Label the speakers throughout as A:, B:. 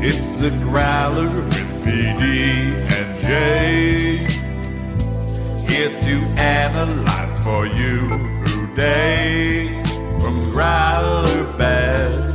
A: It's the Growler with BD and J. Here to analyze for you today. From Growler Bet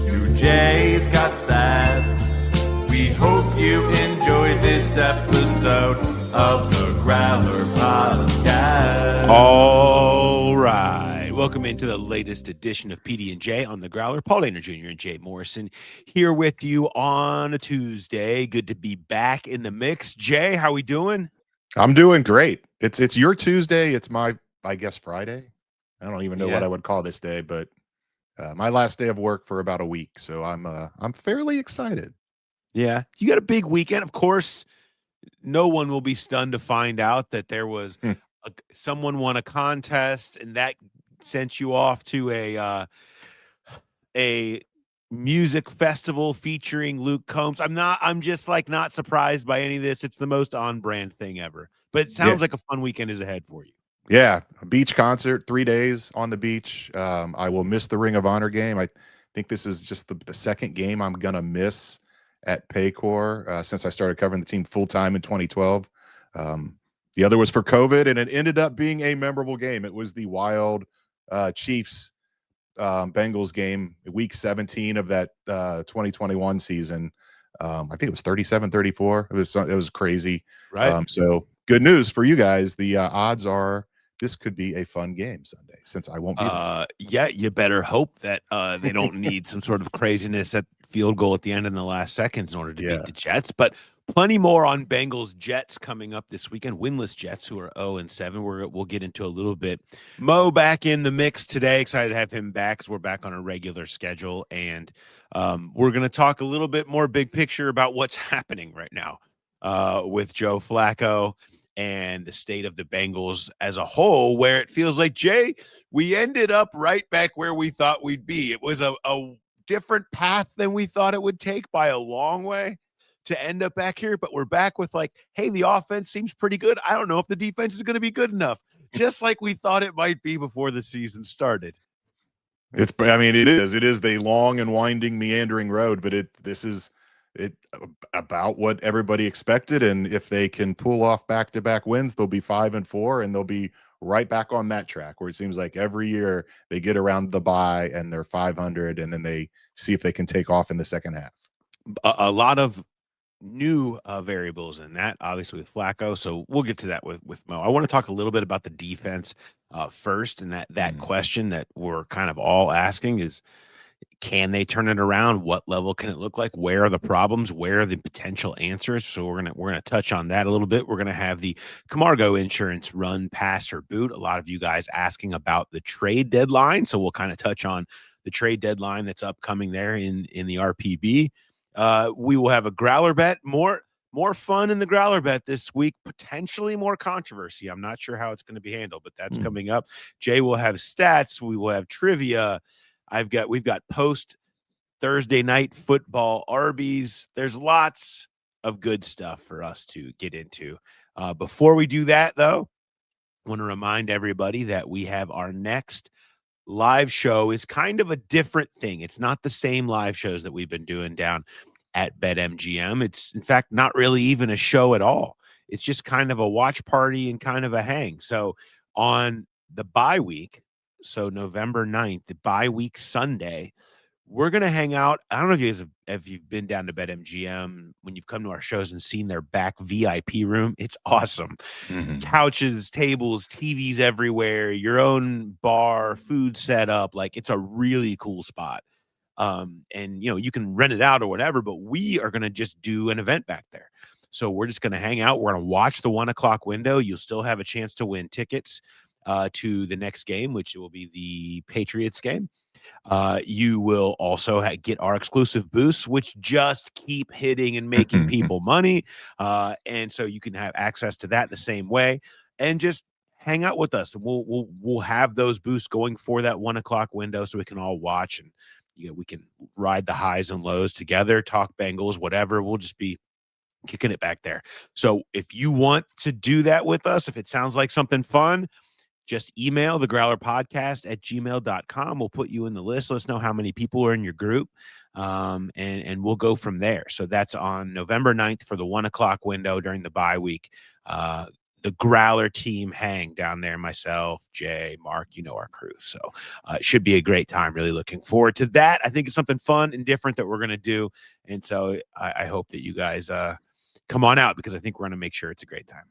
A: to Jay's got stats. We hope you enjoyed this episode of the Growler Podcast.
B: All right. Welcome into the latest edition of PD and J on the Growler. Paul Dana Jr. and Jay Morrison here with you on a Tuesday. Good to be back in the mix. Jay, how we doing?
C: I'm doing great. It's your Tuesday. It's my, I guess, Friday. I don't even know what I would call this day, but my last day of work for about a week. So I'm fairly excited.
B: Yeah. You got a big weekend. Of course, no one will be stunned to find out that there was someone won a contest and that sent you off to a music festival featuring Luke Combs. I'm just like not surprised by any of this. It's the most on-brand thing ever. But it sounds like a fun weekend is ahead for you.
C: Yeah, a beach concert, 3 days on the beach. I will miss the Ring of Honor game. I think this is just the second game I'm gonna miss at Paycor since I started covering the team full-time in 2012. The other was for COVID, and it ended up being a memorable game. It was the Wild Chiefs Bengals game, week 17 of that 2021 season. I think it was 37-34. It was crazy.
B: Right.
C: So good news for you guys. The odds are this could be a fun game Sunday since I won't be there.
B: Yeah, you better hope that they don't need some sort of craziness at field goal at the end in the last seconds in order to beat the Jets. But plenty more on Bengals Jets coming up this weekend. Winless Jets who are 0-7. We'll get into a little bit. Mo back in the mix today. Excited to have him back because we're back on a regular schedule. And we're going to talk a little bit more big picture about what's happening right now with Joe Flacco and the state of the Bengals as a whole, where it feels like, Jay, we ended up right back where we thought we'd be. It was a different path than we thought it would take by a long way to end up back here, but we're back with like, hey, the offense seems pretty good. I don't know if the defense is going to be good enough, just like we thought it might be before the season started.
C: It is the long and winding meandering road, but this is about what everybody expected. And if they can pull off back-to-back wins, they'll be 5-4 and they'll be right back on that track where it seems like every year they get around the bye and they're 500 and then they see if they can take off in the second half.
B: A lot of new variables in that, obviously with Flacco. So we'll get to that with Mo. I want to talk a little bit about the defense first. And that question that we're kind of all asking is, can they turn it around? What level can it look like? Where are the problems? Where are the potential answers? So we're gonna touch on that a little bit. We're gonna have the Camargo insurance run, pass, or boot. A lot of you guys asking about the trade deadline, so we'll kind of touch on the trade deadline that's upcoming there in the RPB. We will have a Growler Bet. More fun in the Growler Bet this week. Potentially more controversy. I'm not sure how it's going to be handled, but that's coming up. Jay will have stats. We will have trivia. We've got post Thursday night football Arbyes. There's lots of good stuff for us to get into. Before we do that, though, I want to remind everybody that we have our next live show is kind of a different thing. It's not the same live shows that we've been doing down at BetMGM. It's, in fact, not really even a show at all. It's just kind of a watch party and kind of a hang. So on the bye week, so November 9th, the bye week Sunday, we're going to hang out. I don't know if you've been down to BetMGM when you've come to our shows and seen their back VIP room. It's awesome. Couches, tables, TVs everywhere, your own bar, food set up. Like, it's a really cool spot. And, you can rent it out or whatever, but we are going to just do an event back there. So we're just going to hang out. We're going to watch the 1 o'clock window. You'll still have a chance to win tickets to the next game, which will be the Patriots game. You will also get our exclusive boosts, which just keep hitting and making people money. And so you can have access to that the same way and just hang out with us. And we'll have those boosts going for that 1 o'clock window so we can all watch and we can ride the highs and lows together, talk Bengals, whatever. We'll just be kicking it back there. So if you want to do that with us, if it sounds like something fun, just email thegrowlerpodcast@gmail.com. We'll put you in the list. Let us know how many people are in your group. and we'll go from there. So that's on November 9th for the 1 o'clock window during the bye week. The Growler team hang down there, myself, Jay, Mark, our crew. So it should be a great time. Really looking forward to that. I think it's something fun and different that we're going to do. And so I hope that you guys come on out, because I think we're going to make sure it's a great time.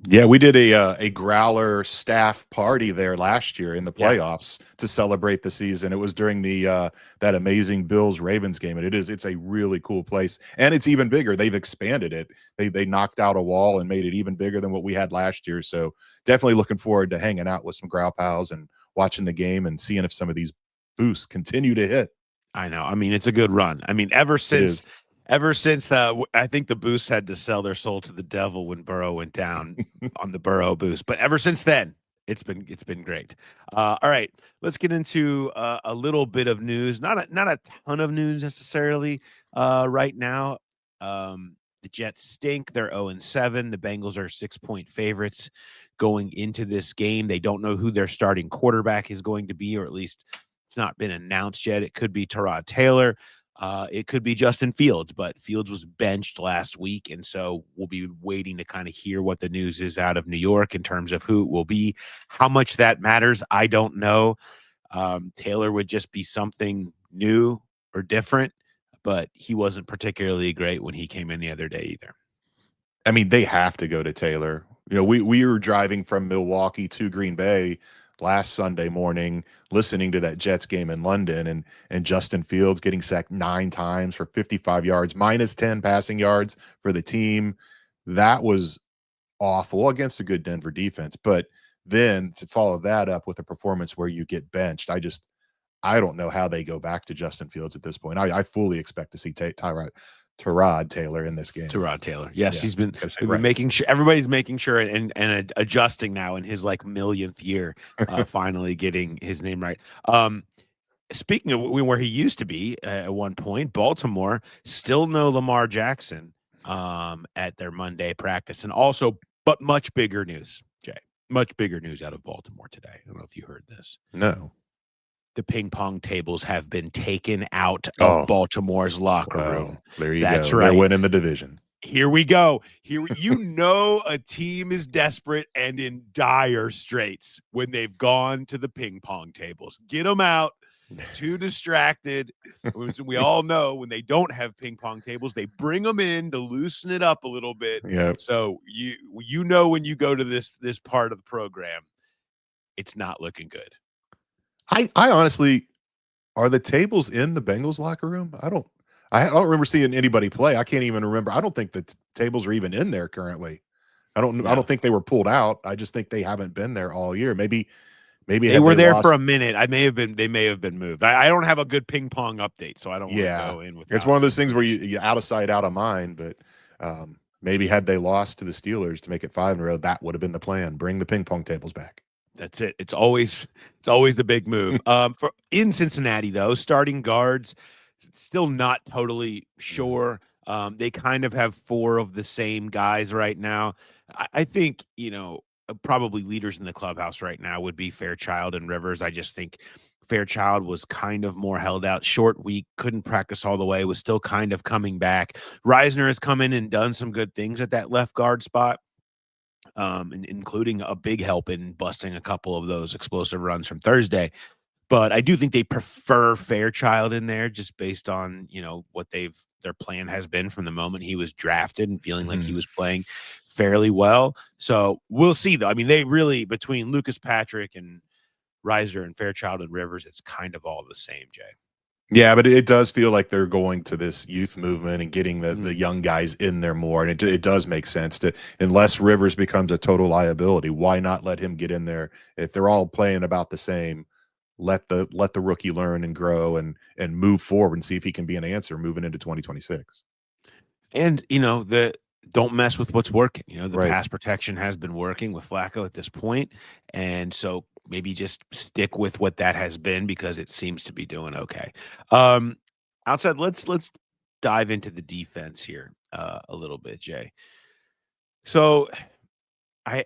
C: Yeah, we did a Growler staff party there last year in the playoffs to celebrate the season. It was during the that amazing Bills-Ravens game, and it's a really cool place, and it's even bigger. They've expanded it. They knocked out a wall and made it even bigger than what we had last year. So definitely looking forward to hanging out with some Growl pals and watching the game and seeing if some of these boosts continue to hit.
B: I know. I mean, it's a good run. I mean, ever since I think the Boosts had to sell their soul to the devil when Burrow went down on the Burrow boost, but ever since then, it's been great. All right, let's get into a little bit of news. Not a ton of news necessarily right now. The Jets stink. They're 0-7. The Bengals are 6-point favorites going into this game. They don't know who their starting quarterback is going to be, or at least it's not been announced yet. It could be Tyrod Taylor. It could be Justin Fields, but Fields was benched last week, and so we'll be waiting to kind of hear what the news is out of New York in terms of who it will be. How much that matters, I don't know. Taylor would just be something new or different, but he wasn't particularly great when he came in the other day either.
C: I mean, they have to go to Taylor. We were driving from Milwaukee to Green Bay last Sunday morning, listening to that Jets game in London, and Justin Fields getting sacked 9 times for 55 yards, minus 10 passing yards for the team. That was awful against a good Denver defense. But then to follow that up with a performance where you get benched, I don't know how they go back to Justin Fields at this point. I fully expect to see Tyrod Taylor in this game.
B: Tyrod Taylor. Yes,
C: Yeah,
B: he's been
C: right.
B: making sure everybody's making sure and adjusting now in his like millionth year, finally getting his name right. Speaking of where he used to be at one point, Baltimore, still no Lamar Jackson at their Monday practice. And also, but much bigger news, Jay, much bigger news out of Baltimore today. I don't know if you heard this.
C: No.
B: The ping pong tables have been taken out of Baltimore's locker room.
C: There you
B: That's
C: go.
B: right.
C: They're winning the division.
B: Here we go. A team is desperate and in dire straits when they've gone to the ping pong tables. Get them out. Too distracted. We all know when they don't have ping pong tables, they bring them in to loosen it up a little bit.
C: Yeah.
B: So when you go to this part of the program, it's not looking good.
C: I honestly, are the tables in the Bengals locker room? I don't remember seeing anybody play. I can't even remember. I don't think the tables are even in there currently. I don't think they were pulled out. I just think they haven't been there all year. Maybe
B: they were there for a minute. They may have been moved. I don't have a good ping pong update, so I don't want to go in with.
C: It's one of those things where you out of sight, out of mind. But maybe had they lost to the Steelers to make it 5 in a row, that would have been the plan. Bring the ping pong tables back.
B: That's it. It's always the big move. In Cincinnati though, starting guards still not totally sure. They kind of have 4 of the same guys right now. I think probably leaders in the clubhouse right now would be Fairchild and Rivers. I just think Fairchild was kind of more held out, short week, couldn't practice all the way, was still kind of coming back. Reisner has come in and done some good things at that left guard spot. Including a big help in busting a couple of those explosive runs from Thursday. But I do think they prefer Fairchild in there just based on, what their plan has been from the moment he was drafted and feeling like he was playing fairly well. So we'll see, though. I mean, they really, between Lucas Patrick and Reiser and Fairchild and Rivers, it's kind of all the same, Jay.
C: Yeah, but it does feel like they're going to this youth movement and getting the young guys in there more. And it does make sense to, unless Rivers becomes a total liability, why not let him get in there? If they're all playing about the same, let the rookie learn and grow and move forward and see if he can be an answer moving into 2026.
B: And, don't mess with what's working. The
C: Right.
B: pass protection has been working with Flacco at this point. And so maybe just stick with what that has been because it seems to be doing okay. Outside, let's dive into the defense here a little bit, Jay. So I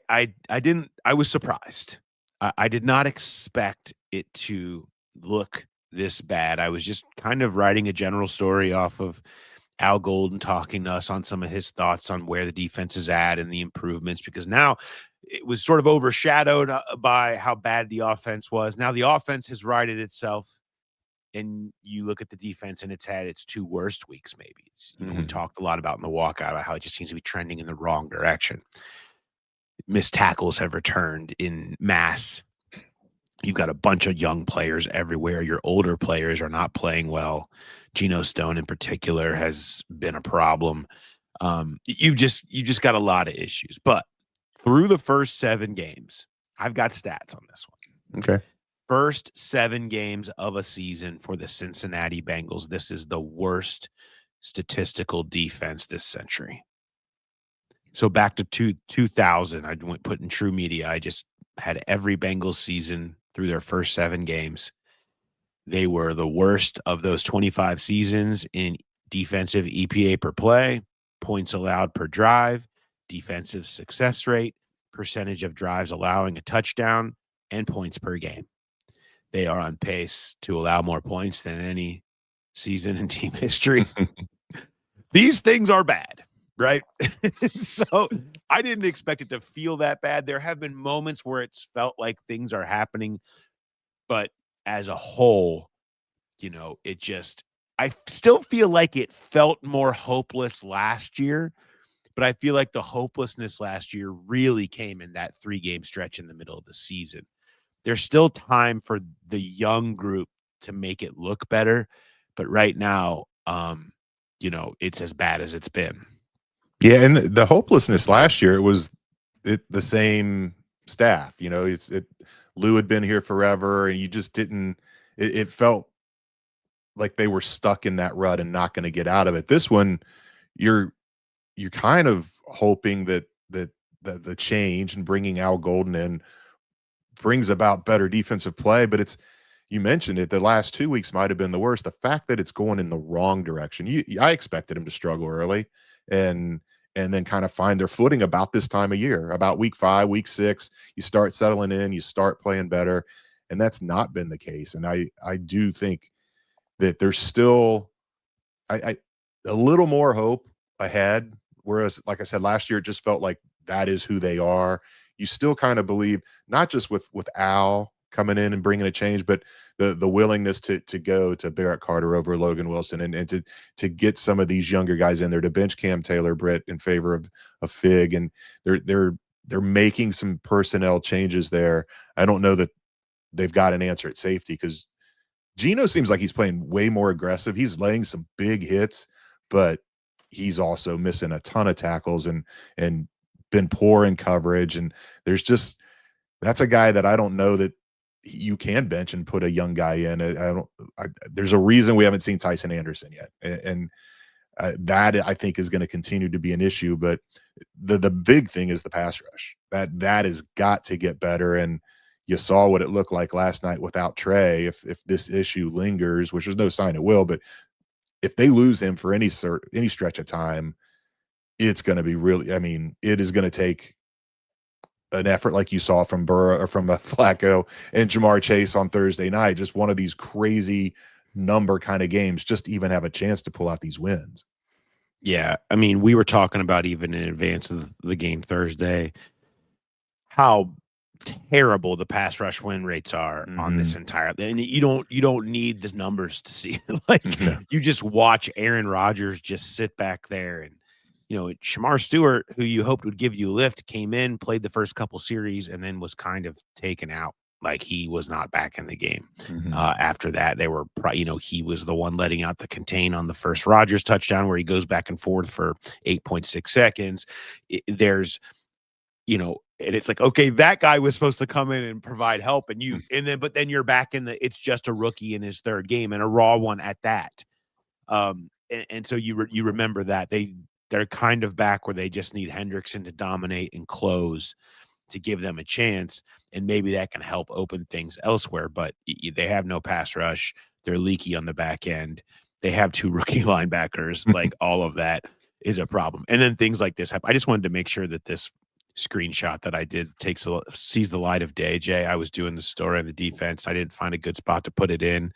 B: was surprised. I did not expect it to look this bad. I was just kind of writing a general story off of Al Golden talking to us on some of his thoughts on where the defense is at and the improvements, because now it was sort of overshadowed by how bad the offense was. Now the offense has righted itself, and you look at the defense and it's had its 2 worst weeks. Maybe we talked a lot about in the walkout about how it just seems to be trending in the wrong direction. Missed tackles have returned in mass. You've got a bunch of young players everywhere. Your older players are not playing well. Geno Stone in particular has been a problem. You just got a lot of issues. But through the first 7 games, I've got stats on this one.
C: Okay.
B: First 7 games of a season for the Cincinnati Bengals. This is the worst statistical defense this century. So back to 2000, I went put in True Media. I just had every Bengals season through their first 7 games. They were the worst of those 25 seasons in defensive EPA per play, points allowed per drive, defensive success rate, percentage of drives allowing a touchdown, and points per game. They are on pace to allow more points than any season in team history. These things are bad, right? So I didn't expect it to feel that bad. There have been moments where it's felt like things are happening, but as a whole, I still feel like it felt more hopeless last year, but I feel like the hopelessness last year really came in that 3-game stretch in the middle of the season. There's still time for the young group to make it look better, but right now, it's as bad as it's been.
C: Yeah, and the hopelessness last year, it was the same staff. Lou had been here forever, and you just didn't. It felt like they were stuck in that rut and not going to get out of it. This one, you're kind of hoping that the change and bringing Al Golden in brings about better defensive play, but you mentioned it, the last 2 weeks might have been the worst. The fact that it's going in the wrong direction. I expected him to struggle early and then kind of find their footing about this time of year, about week 5, week 6, you start settling in, you start playing better, and that's not been the case. And I do think that there's still a little more hope ahead, whereas, like I said, last year it just felt like that is who they are. You still kind of believe, not just with Al coming in and bringing a change, but the willingness to go to Barrett Carter over Logan Wilson and to get some of these younger guys in there, to bench Cam Taylor Britt in favor of Fig, and they're making some personnel changes there. I don't know that they've got an answer at safety, because Geno seems like he's playing way more aggressive. He's laying some big hits, but he's also missing a ton of tackles and been poor in coverage. And that's a guy that I don't know that you can bench and put a young guy in. There's a reason we haven't seen Tyson Anderson yet. And that I think is going to continue to be an issue, but the big thing is the pass rush. That has got to get better. And you saw what it looked like last night without Trey. If this issue lingers, which there's no sign it will, but if they lose him for any stretch of time, it's going to be really, it is going to take an effort like you saw from Burrow or from Flacco and Jamar Chase on Thursday night, just one of these crazy number kind of games, just to even have a chance to pull out these wins.
B: Yeah. We were talking about, even in advance of the game Thursday, how terrible the pass rush win rates are on this entire, and you don't need the numbers to see you just watch Aaron Rodgers just sit back there, and Shamar Stewart, who you hoped would give you a lift, came in, played the first couple series, and then was kind of taken out. Like, he was not back in the game. After that, they were he was the one letting out the contain on the first Rodgers touchdown, where he goes back and forth for 8.6 seconds. And it's like, okay, that guy was supposed to come in and provide help, but then you're back in it's just a rookie in his 3rd game, and a raw one at that. And so you remember that they're kind of back where they just need Hendrickson to dominate and close to give them a chance, and maybe that can help open things elsewhere. But they have no pass rush. They're leaky on the back end. They have 2 rookie linebackers. Like, all of that is a problem. And then things like this happen. I just wanted to make sure that this screenshot that I did sees the light of day. Jay, I was doing the story on the defense. I didn't find a good spot to put it in.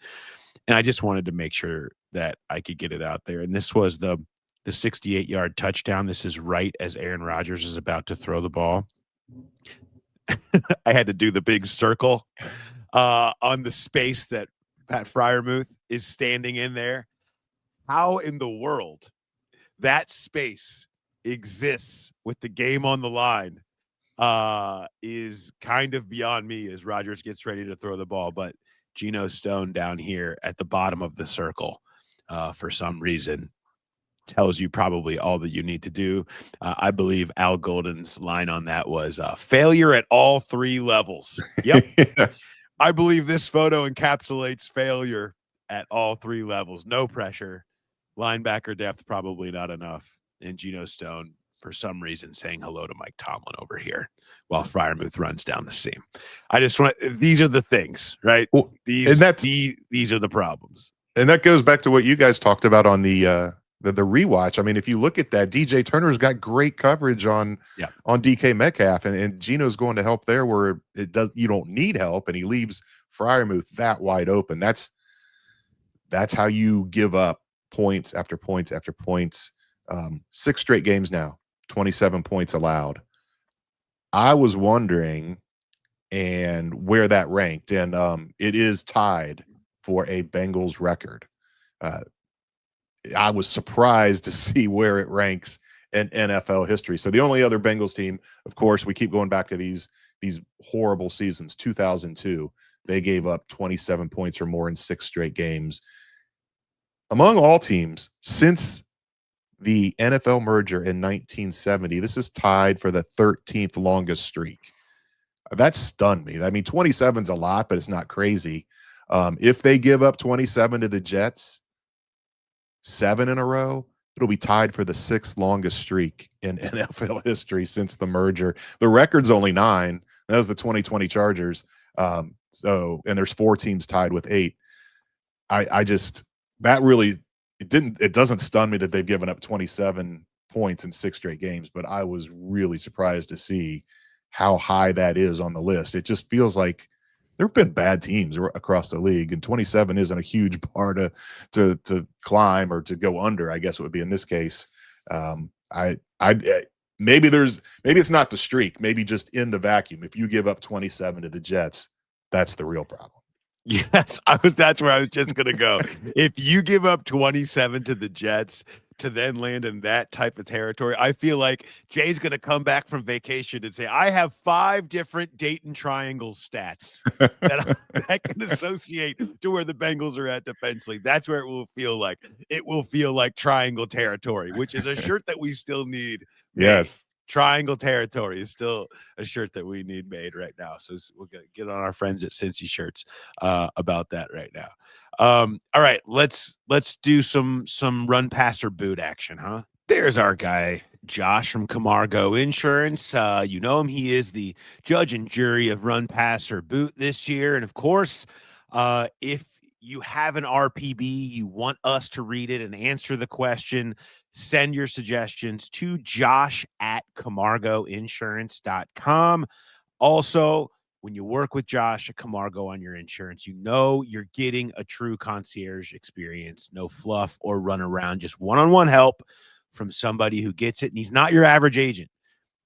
B: And I just wanted to make sure that I could get it out there. And this was the 68-yard touchdown. This is right as Aaron Rodgers is about to throw the ball. I had to do the big circle on the space that Pat Freiermuth is standing in there. How in the world that space exists with the game on the line is kind of beyond me as Rodgers gets ready to throw the ball. But Geno Stone down here at the bottom of the circle for some reason tells you probably all that you need to do. I believe Al Golden's line on that was failure at all three levels. Yep.
C: Yeah.
B: I believe this photo encapsulates failure at all three levels. No pressure. Linebacker depth, probably not enough. And Geno Stone, for some reason, saying hello to Mike Tomlin over here while Freiermuth runs down the seam. I just want, these are the things, right?
C: Well,
B: These
C: and
B: these are the problems.
C: And that goes back to what you guys talked about on the rewatch. I mean, if you look at that, DJ Turner's got great coverage on DK Metcalf, and Geno's going to help there where you don't need help, and he leaves Freiermuth that wide open. That's how you give up points after points after points. 6 straight games now, 27 points allowed. I was wondering and where that ranked, and it is tied for a Bengals record. I was surprised to see where it ranks in NFL history. So the only other Bengals team, of course, we keep going back to these horrible seasons. 2002, they gave up 27 points or more in 6 straight games. Among all teams since the NFL merger in 1970, this is tied for the 13th longest streak. That stunned me. I mean, 27's a lot, but it's not crazy. If they give up 27 to the Jets, 7 in a row, it'll be tied for the 6th longest streak in NFL history since the merger. The record's only 9. That was the 2020 Chargers. And there's 4 teams tied with 8. It doesn't stun me that they've given up 27 points in 6 straight games, but I was really surprised to see how high that is on the list. It just feels like there have been bad teams across the league, and 27 isn't a huge bar to climb or to go under, I guess it would be in this case. Maybe it's not the streak, maybe just in the vacuum. If you give up 27 to the Jets, that's the real problem.
B: Yes, that's where I was just gonna go. If you give up 27 to the Jets to then land in that type of territory, I feel like Jay's gonna come back from vacation and say, I have 5 different Dayton Triangle stats that I can associate to where the Bengals are at defensively. That's where it will feel like. It will feel like triangle territory, which is a shirt that we still need.
C: Yes.
B: Triangle territory is still a shirt that we need made right now. So we'll get on our friends at Cincy Shirts about that right now. All right, let's do some run, pass, or boot action, huh? There's our guy, Josh from Camargo Insurance. You know him. He is the judge and jury of run, pass, or boot this year. And of course, if you have an RPB, you want us to read it and answer the question, send your suggestions to josh@camargoinsurance.com. Also, when you work with Josh at Camargo on your insurance, you know you're getting a true concierge experience. No fluff or run around, just one-on-one help from somebody who gets it. And he's not your average agent.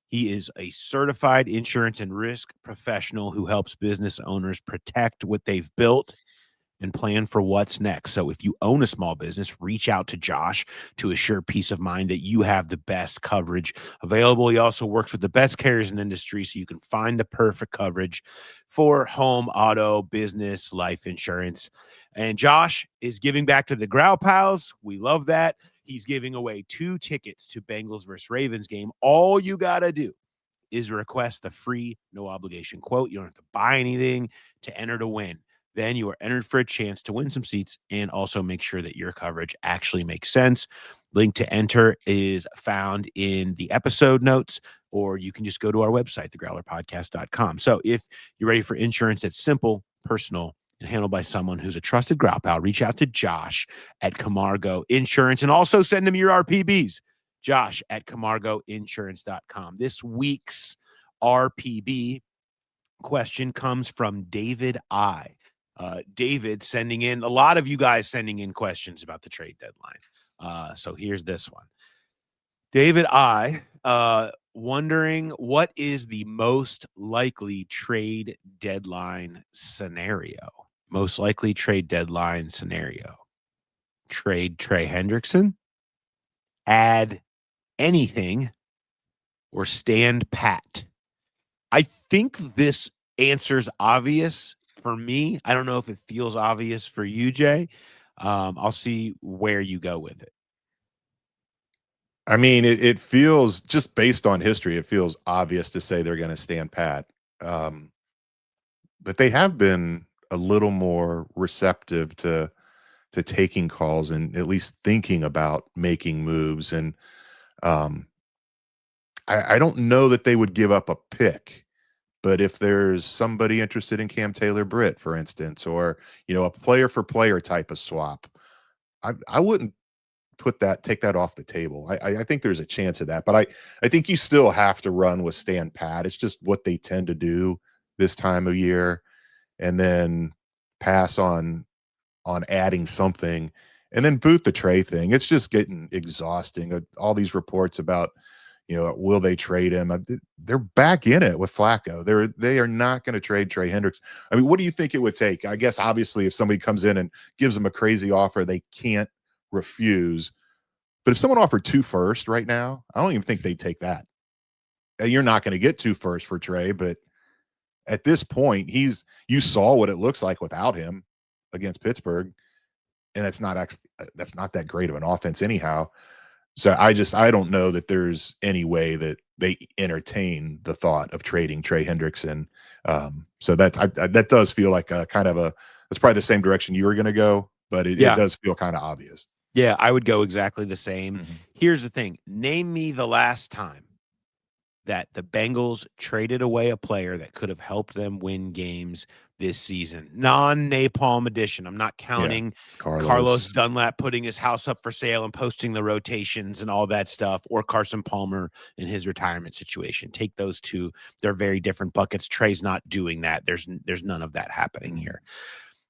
B: He is a certified insurance and risk professional who helps business owners protect what they've built and plan for what's next. So if you own a small business, reach out to Josh to assure peace of mind that you have the best coverage available. He also works with the best carriers in the industry, so you can find the perfect coverage for home, auto, business, life insurance. And Josh is giving back to the Growl Pals. We love that. He's giving away 2 tickets to Bengals versus Ravens game. All you got to do is request the free, no obligation quote. You don't have to buy anything to enter to win. Then you are entered for a chance to win some seats and also make sure that your coverage actually makes sense. Link to enter is found in the episode notes, or you can just go to our website, thegrowlerpodcast.com. So if you're ready for insurance that's simple, personal, and handled by someone who's a trusted growl pal, reach out to Josh at Camargo Insurance and also send him your RPBs, josh@camargoinsurance.com. This week's RPB question comes from David I. David sending in, a lot of you guys sending in questions about the trade deadline. So here's this one. David wondering, what is the most likely trade deadline scenario? Most likely trade deadline scenario. Trade Trey Hendrickson, add anything, or stand pat. I think this answer's obvious for me. I don't know if it feels obvious for you, Jay. I'll see where you go with it.
C: I mean, it feels, just based on history, it feels obvious to say they're going to stand pat. But they have been a little more receptive to taking calls and at least thinking about making moves. And I don't know that they would give up a pick, but if there's somebody interested in Cam Taylor-Britt, for instance, or, a player for player type of swap, I wouldn't take that off the table. I think there's a chance of that, but I think you still have to run with stand pat. It's just what they tend to do this time of year, and then pass on adding something, and then boot the Trey thing. It's just getting exhausting. All these reports about, will they trade him? They're back in it with Flacco. They are not going to trade Trey Hendricks. I mean, what do you think it would take? I guess obviously if somebody comes in and gives them a crazy offer, they can't refuse. But if someone offered 2 firsts right now, I don't even think they'd take that. You're not going to get 2 firsts for Trey, but at this point, you saw what it looks like without him against Pittsburgh, and that's not that great of an offense anyhow. So I don't know that there's any way that they entertain the thought of trading Trey Hendrickson. So that does feel like that's probably the same direction you were going to go, but it does feel kind of obvious.
B: Yeah, I would go exactly the same.
C: Mm-hmm.
B: Here's the thing. Name me the last time that the Bengals traded away a player that could have helped them win games this season. Non-Napalm edition. I'm not counting Carlos Dunlap putting his house up for sale and posting the rotations and all that stuff, or Carson Palmer in his retirement situation. Take those two. They're very different buckets. Trey's not doing that. There's none of that happening here.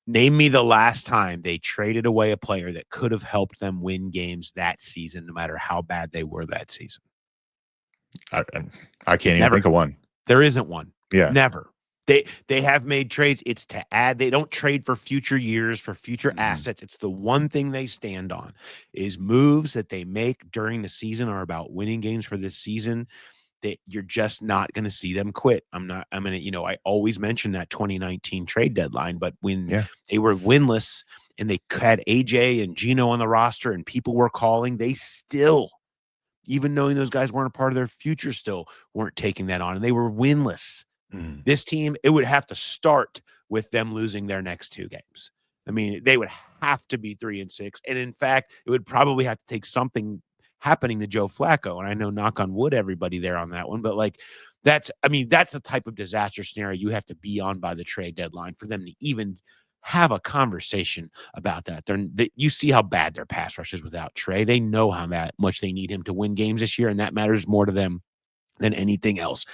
B: Name me the last time they traded away a player that could have helped them win games that season, no matter how bad they were that season.
C: I can't even think of one.
B: There isn't one.
C: Yeah.
B: Never. They have made trades. It's to add. They don't trade for future years, for future assets. It's the one thing they stand on, is moves that they make during the season are about winning games for this season. That you're just not going to see them quit. I always mention that 2019 trade deadline, but when they were winless and they had AJ and Geno on the roster and people were calling, they still, even knowing those guys weren't a part of their future, still weren't taking that on, and they were winless. This team, it would have to start with them losing their next 2 games. I mean, they would have to be 3-6. And in fact, it would probably have to take something happening to Joe Flacco. And I know, knock on wood, everybody there on that one, but that's the type of disaster scenario you have to be on by the trade deadline for them to even have a conversation about that. You see how bad their pass rush is without Trey. They know how much they need him to win games this year, and that matters more to them than anything else.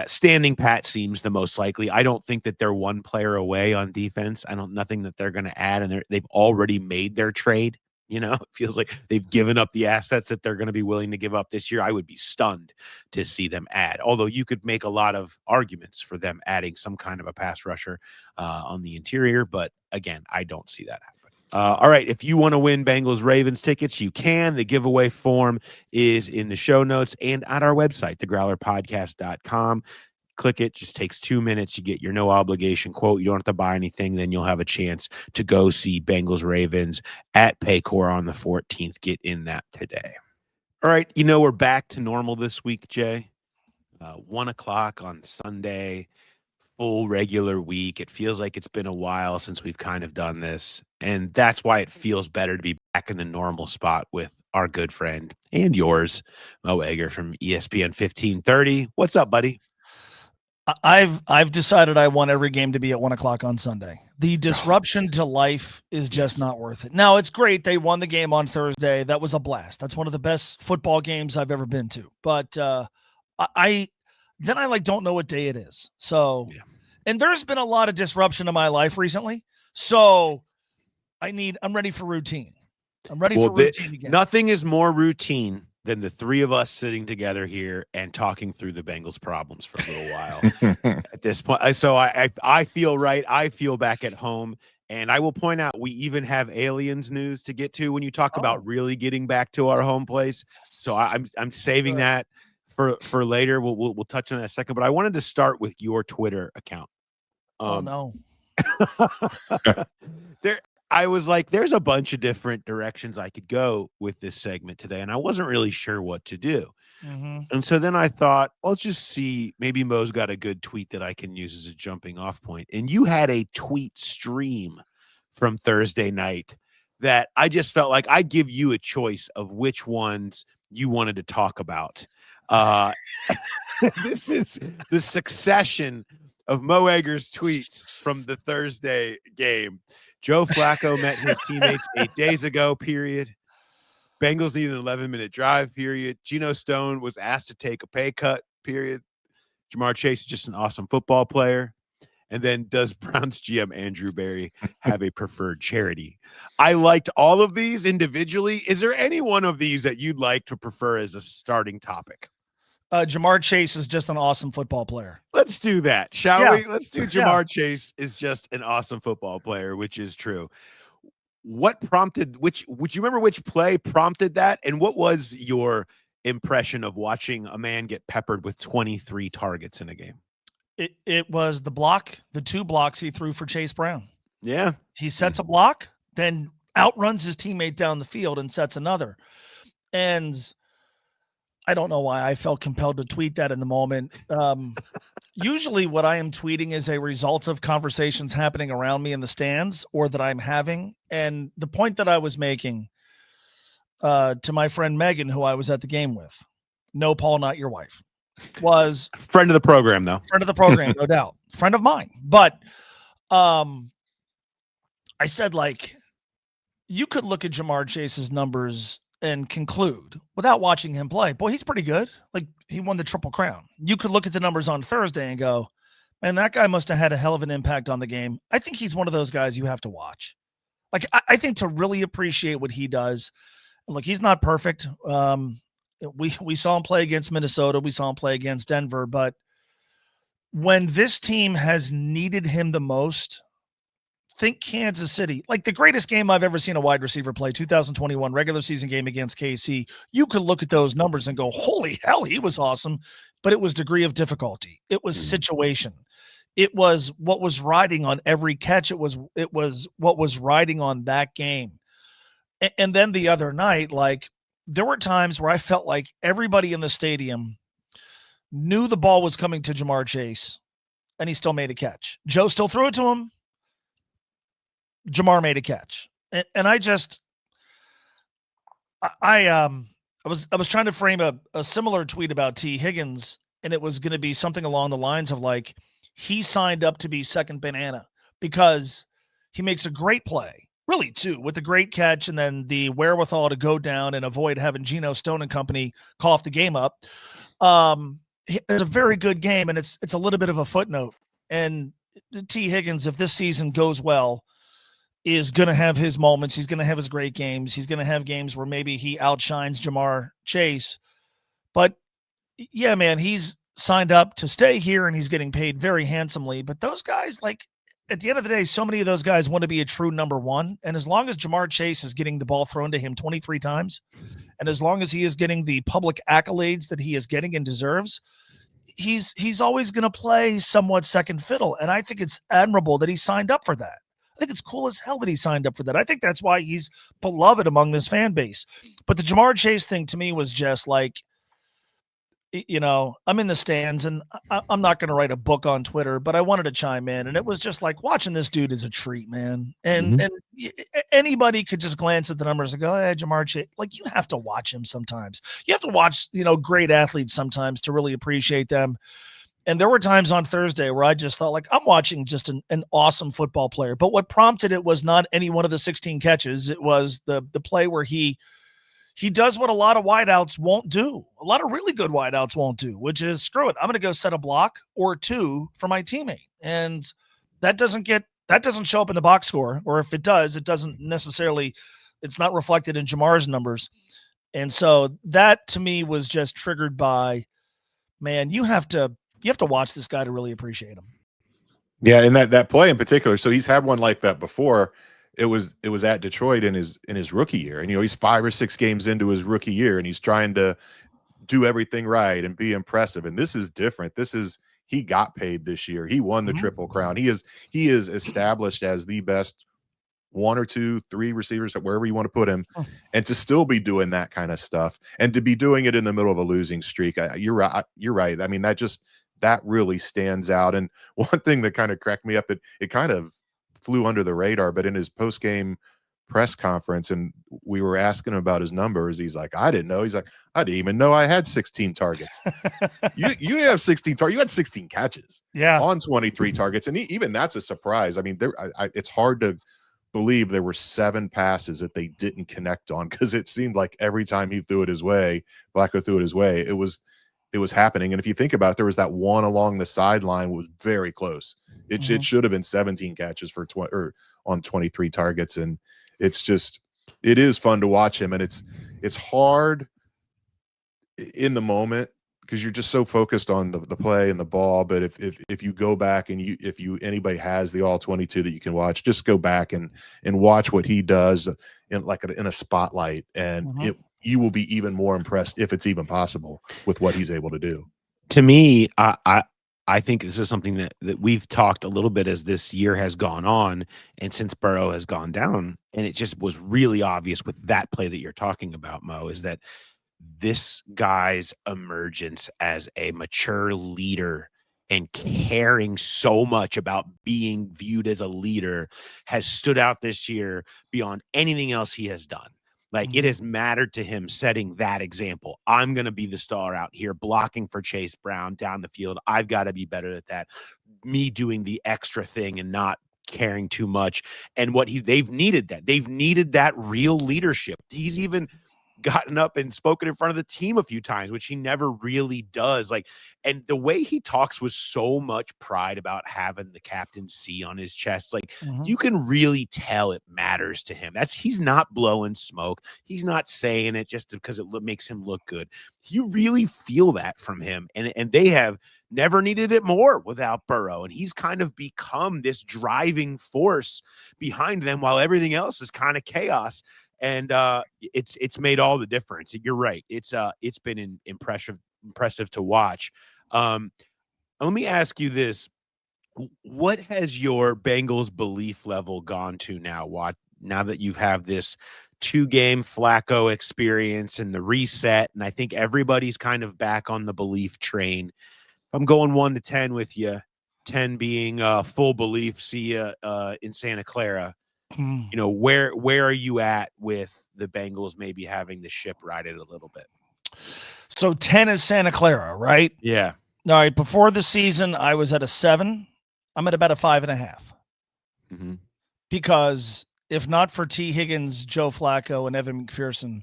B: Standing pat seems the most likely. I don't think that they're one player away on defense. Nothing that they're going to add, and they've already made their trade. It feels like they've given up the assets that they're going to be willing to give up this year. I would be stunned to see them add, although you could make a lot of arguments for them adding some kind of a pass rusher on the interior. But again, I don't see that happening. All right. If you want to win Bengals Ravens tickets, you can. The giveaway form is in the show notes and at our website, thegrowlerpodcast.com. Click it. Just takes 2 minutes. You get your no obligation quote. You don't have to buy anything. Then you'll have a chance to go see Bengals Ravens at Paycor on the 14th. Get in that today. All right. We're back to normal this week, Jay. 1 o'clock on Sunday, full regular week. It feels like it's been a while since we've kind of done this. And that's why it feels better to be back in the normal spot with our good friend and yours, Mo Egger from ESPN 1530. What's up, buddy?
D: I've decided I want every game to be at 1 o'clock on Sunday. The disruption to life is just not worth it. Now, it's great they won the game on Thursday. That was a blast. That's one of the best football games I've ever been to. But I don't know what day it is. So And there's been a lot of disruption in my life recently. So I'm ready for routine. I'm ready for routine again.
B: Nothing is more routine than the three of us sitting together here and talking through the Bengals problems for a little while at this point. So I feel right. I feel back at home. And I will point out, we even have aliens news to get to when you talk about really getting back to our home place. So I'm saving that for later. We'll touch on that in a second. But I wanted to start with your Twitter account.
D: Oh no.
B: I was like, there's a bunch of different directions I could go with this segment today, and I wasn't really sure what to do.
D: Mm-hmm.
B: And so then I thought, let's just see, maybe Mo's got a good tweet that I can use as a jumping off point. And you had a tweet stream from Thursday night that I just felt like I'd give you a choice of which ones you wanted to talk about. This is the succession of Mo Egger's tweets from the Thursday game. Joe Flacco met his teammates 8 days ago, period. Bengals need an 11-minute drive, period. Geno Stone was asked to take a pay cut, period. Jamar Chase is just an awesome football player. And then, does Browns GM Andrew Berry have a preferred charity? I liked all of these individually. Is there any one of these that you'd like to prefer as a starting topic?
D: Jamar Chase is just an awesome football player.
B: Let's do that, shall we? Let's do Jamar Chase is just an awesome football player, which is true. What prompted would you remember which play prompted that? And what was your impression of watching a man get peppered with 23 targets in a game?
D: It was the two blocks he threw for Chase Brown.
B: Yeah.
D: He sets a block, then outruns his teammate down the field and sets another. And I don't know why I felt compelled to tweet that in the moment. Usually what I am tweeting is a result of conversations happening around me in the stands or that I'm having. And the point that I was making to my friend Megan, who I was at the game with, no, Paul, not your wife, was
B: friend of the program, though.
D: Friend of the program, no doubt. Friend of mine. But I said, like, you could look at Jamar Chase's numbers and conclude without watching him play, boy, he's pretty good. Like, he won the Triple Crown. You could look at the numbers on Thursday and go, man, that guy must have had a hell of an impact on the game. I think he's one of those guys you have to watch. Like, I think to really appreciate what he does, look, he's not perfect. We saw him play against Minnesota. We saw him play against Denver. But when this team has needed him the most, think Kansas City. Like, the greatest game I've ever seen a wide receiver play, 2021 regular season game against KC. You could look at those numbers and go, holy hell, he was awesome. But it was degree of difficulty. It was situation. It was what was riding on every catch. It was what was riding on that game. And then the other night, like, there were times where I felt like everybody in the stadium knew the ball was coming to Jamar Chase, and he still made a catch. Joe still threw it to him. Jamar made a catch. And I was trying to frame a similar tweet about T. Higgins, and it was going to be something along the lines of, like, he signed up to be second banana because he makes a great play. Really, too, with the great catch and then the wherewithal to go down and avoid having Geno Stone and company cough the game up. It's a very good game, and it's a little bit of a footnote. And T. Higgins, if this season goes well, is going to have his moments. He's going to have his great games. He's going to have games where maybe he outshines Jamar Chase. But, yeah, man, he's signed up to stay here, and he's getting paid very handsomely. But those guys, like, at the end of the day, so many of those guys want to be a true number one. And as long as Jamar Chase is getting the ball thrown to him 23 times, and as long as he is getting the public accolades that he is getting and deserves, he's always going to play somewhat second fiddle. And I think it's admirable that he signed up for that. I think it's cool as hell that he signed up for that. I think that's why he's beloved among this fan base. But the Jamar Chase thing to me was just like, you know, I'm in the stands, and I'm not going to write a book on Twitter, but I wanted to chime in, and it was just like, watching this dude is a treat, man. And anybody could just glance at the numbers and go, hey, Jamar Chase. Like, you have to watch him sometimes. You have to watch, you know, great athletes sometimes to really appreciate them. And there were times on Thursday where I just thought, like, I'm watching just an awesome football player. But what prompted it was not any one of the 16 catches. It was the play where he he does what a lot of wideouts won't do. A lot of really good wideouts won't do, which is screw it. I'm going to go set a block or two for my teammate. And that doesn't show up in the box score, or if it does, it doesn't necessarily, it's not reflected in Jamar's numbers. And so that to me was just triggered by, man, you have to watch this guy to really appreciate him.
C: Yeah, and that play in particular. So he's had one like that before. It was at Detroit in his rookie year, and he's 5 or 6 games into his rookie year, and he's trying to do everything right and be impressive. And this is different. He got paid this year. He won the Triple Crown. He is established as the best 1 or 2, 3 receivers, wherever you want to put him, and to still be doing that kind of stuff and to be doing it in the middle of a losing streak. You're right. I mean, that really stands out. And one thing that kind of cracked me up, it kind of flew under the radar, but in his post-game press conference, and we were asking him about his numbers, he's like, I didn't know. He's like, I didn't even know I had 16 targets. you have 16 targets. You had 16 catches on 23 targets. And even that's a surprise. I mean, it's hard to believe there were 7 passes that they didn't connect on, because it seemed like every time he threw it his way, Flacco threw it his way, it was happening. And if you think about it, there was that one along the sideline was very close. It should have been 17 catches for on 23 targets. And it is fun to watch him. And it's hard in the moment because you're just so focused on the play and the ball. But if you go back and anybody has the all 22 that you can watch, just go back and watch what he does in a spotlight, and you will be even more impressed, if it's even possible, with what he's able to do.
B: To me, I think this is something that we've talked a little bit as this year has gone on and since Burrow has gone down, and it just was really obvious with that play that you're talking about, Mo, is that this guy's emergence as a mature leader and caring so much about being viewed as a leader has stood out this year beyond anything else he has done. Like, it has mattered to him setting that example. I'm going to be the star out here blocking for Chase Brown down the field. I've got to be better at that. Me doing the extra thing and not caring too much. And they've needed that. They've needed that real leadership. He's even gotten up and spoken in front of the team a few times, which he never really does. And the way he talks with so much pride about having the captain C on his chest, you can really tell it matters to him. He's not blowing smoke. He's not saying it just because it makes him look good. You really feel that from him. And they have never needed it more without Burrow. And he's kind of become this driving force behind them while everything else is kind of chaos. And it's made all the difference. You're right. It's been impressive to watch. Let me ask you this: what has your Bengals belief level gone to now? Now that you have this 2-game Flacco experience and the reset, and I think everybody's kind of back on the belief train. If I'm going 1 to 10 with you, 10 being full belief, see you in Santa Clara. Where are you at with the Bengals maybe having the ship righted a little bit?
D: So 10 is Santa Clara, right?
B: Yeah.
D: All right. Before the season, I was at a 7. I'm at about a 5.5. Because if not for T. Higgins, Joe Flacco, and Evan McPherson,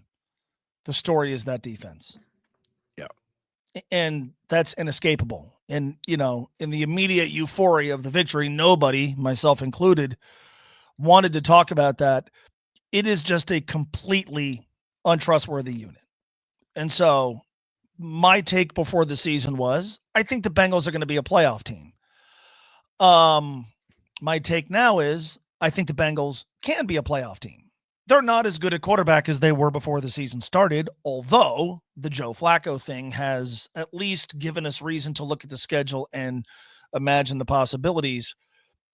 D: the story is that defense.
B: Yeah.
D: And that's inescapable. And, in the immediate euphoria of the victory, nobody, myself included, wanted to talk about that. It is just a completely untrustworthy unit. And so my take before the season was, I think the Bengals are going to be a playoff team. My take now is, I think the Bengals can be a playoff team. They're not as good at quarterback as they were before the season started, although the Joe Flacco thing has at least given us reason to look at the schedule and imagine the possibilities.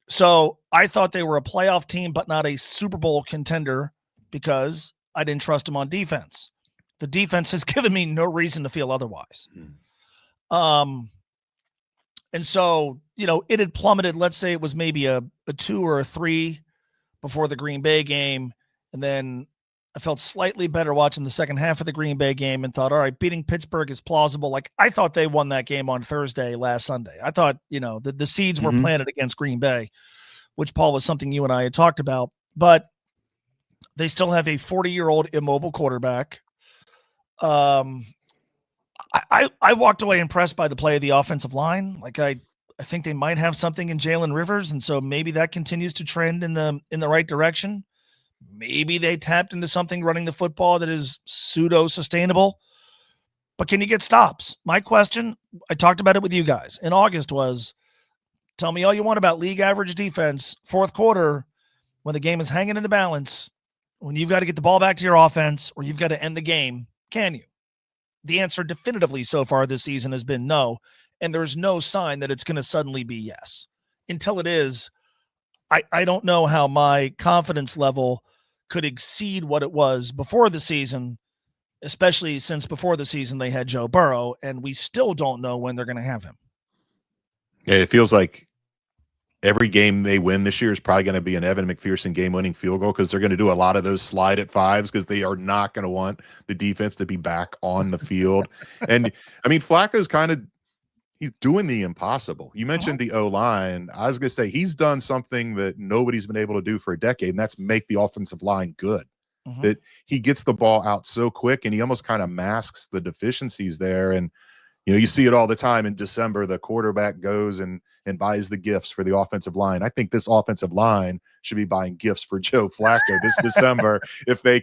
D: So I thought they were a playoff team, but not a Super Bowl contender, because I didn't trust them on defense. The defense has given me no reason to feel otherwise. And so, it had plummeted. Let's say it was maybe a 2 or a 3 before the Green Bay game. And then I felt slightly better watching the second half of the Green Bay game and thought, all right, beating Pittsburgh is plausible. I thought they won that game on Thursday last Sunday. I thought, the seeds were planted against Green Bay, which, Paul, is something you and I had talked about. But they still have a 40-year-old immobile quarterback I walked away impressed by the play of the offensive line. Like I think they might have something in Jalen Rivers, and so maybe that continues to trend in the right direction. Maybe they tapped into something running the football that is pseudo sustainable. But can you get stops? My question, I talked about it with you guys in August, was tell me all you want about league average defense, fourth quarter, when the game is hanging in the balance, when you've got to get the ball back to your offense or you've got to end the game, can you? The answer definitively so far this season has been no, and there's no sign that it's going to suddenly be yes. Until it is, I don't know how my confidence level could exceed what it was before the season, especially since before the season they had Joe Burrow, and we still don't know when they're going to have him.
C: Yeah, it feels like every game they win this year is probably going to be an Evan McPherson game-winning field goal because they're going to do a lot of those slide at fives because they are not going to want the defense to be back on the field. And, I mean, Flacco's he's doing the impossible. You mentioned the O-line. I was going to say he's done something that nobody's been able to do for a decade, and that's make the offensive line good. That he gets the ball out so quick, and he almost kind of masks the deficiencies there. And, you know, you see it all the time in December. The quarterback goes and buys the gifts for the offensive line. I think this offensive line should be buying gifts for Joe Flacco this December if he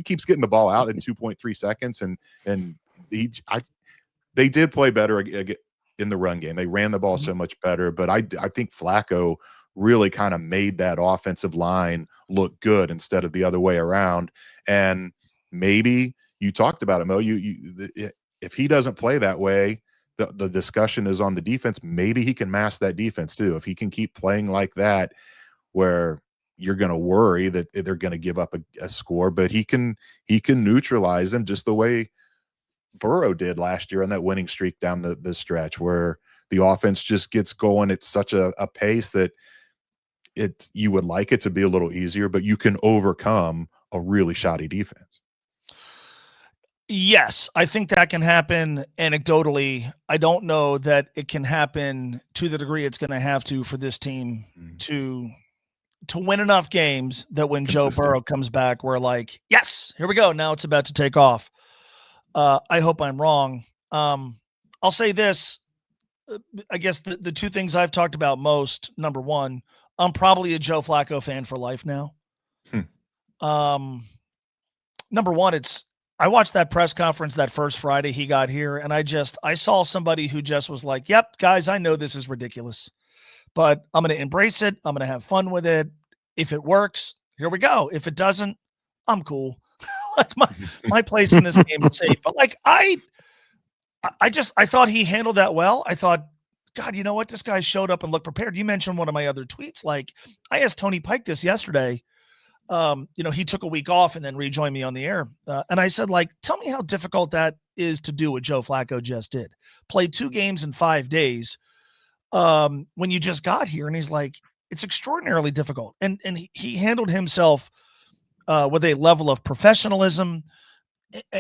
C: keeps getting the ball out in 2.3 seconds and they did play better in the run game. They ran the ball so much better, but I think Flacco really kind of made that offensive line look good instead of the other way around. And maybe you talked about it, Mo. If he doesn't play that way, the discussion is on the defense. Maybe he can mask that defense too. If he can keep playing like that, where you're going to worry that they're going to give up a score, but he can neutralize them just the way Burrow did last year on that winning streak down the stretch, where the offense just gets going at such a pace that you would like it to be a little easier, but you can overcome a really shoddy defense.
D: Yes, I think that can happen anecdotally. I don't know that it can happen to the degree it's going to have to for this team to win enough games that when Joe Burrow comes back, we're like, yes, here we go. Now it's about to take off. I hope I'm wrong. I'll say this. I guess the two things I've talked about most, number one, I'm probably a Joe Flacco fan for life now. Number one, I watched that press conference that first Friday he got here, and I saw somebody who just was like, yep, guys, I know this is ridiculous, but I'm going to embrace it. I'm going to have fun with it. If it works, here we go. If it doesn't, I'm cool. Like my place in this game is safe. But like I thought he handled that well. I thought, God, you know what? This guy showed up and looked prepared. You mentioned one of my other tweets. Like I asked Tony Pike this yesterday. He took a week off and then rejoined me on the air. And I said, like, tell me how difficult that is to do what Joe Flacco just did. Play 2 games in 5 days when you just got here. And he's like, it's extraordinarily difficult. And he handled himself with a level of professionalism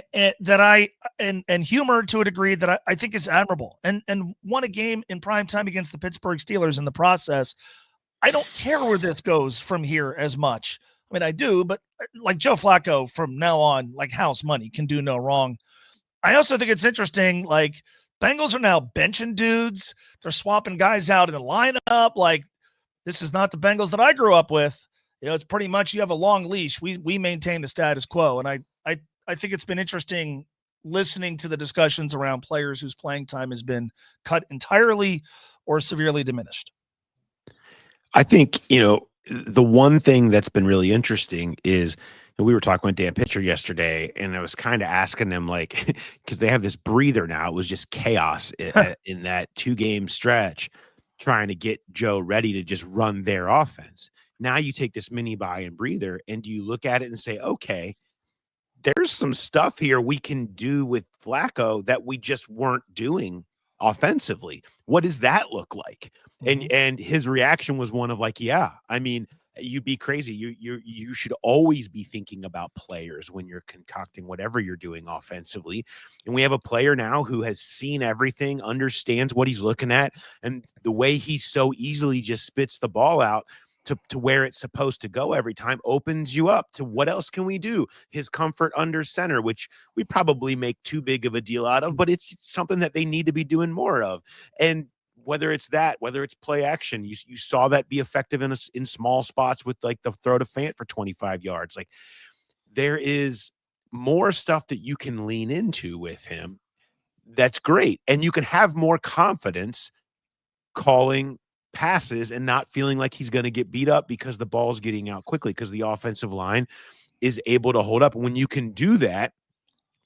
D: and humor to a degree that I think is admirable, and won a game in prime time against the Pittsburgh Steelers in the process. I don't care where this goes from here as much. I mean, I do, but like Joe Flacco from now on, like house money, can do no wrong. I also think it's interesting, like Bengals are now benching dudes. They're swapping guys out in the lineup. Like this is not the Bengals that I grew up with. It's pretty much you have a long leash. We maintain the status quo. And I think it's been interesting listening to the discussions around players whose playing time has been cut entirely or severely diminished.
B: I think, the one thing that's been really interesting is we were talking with Dan Pitcher yesterday, and I was kind of asking them, like, because they have this breather now. It was just chaos in that 2-game stretch trying to get Joe ready to just run their offense. Now you take this mini bye and breather, and you look at it and say, okay, there's some stuff here we can do with Flacco that we just weren't doing offensively. What does that look like? And his reaction was one of like, yeah, I mean, you'd be crazy. You should always be thinking about players when you're concocting whatever you're doing offensively. And we have a player now who has seen everything, understands what he's looking at, and the way he so easily just spits the ball out. to where it's supposed to go every time opens you up to what else can we do. His comfort under center, which we probably make too big of a deal out of, but it's something that they need to be doing more of. And whether it's play action, you saw that be effective in small spots with like the throw to Fant for 25 yards. Like there is more stuff that you can lean into with him. That's great. And you can have more confidence calling passes and not feeling like he's going to get beat up because the ball's getting out quickly because the offensive line is able to hold up. When you can do that,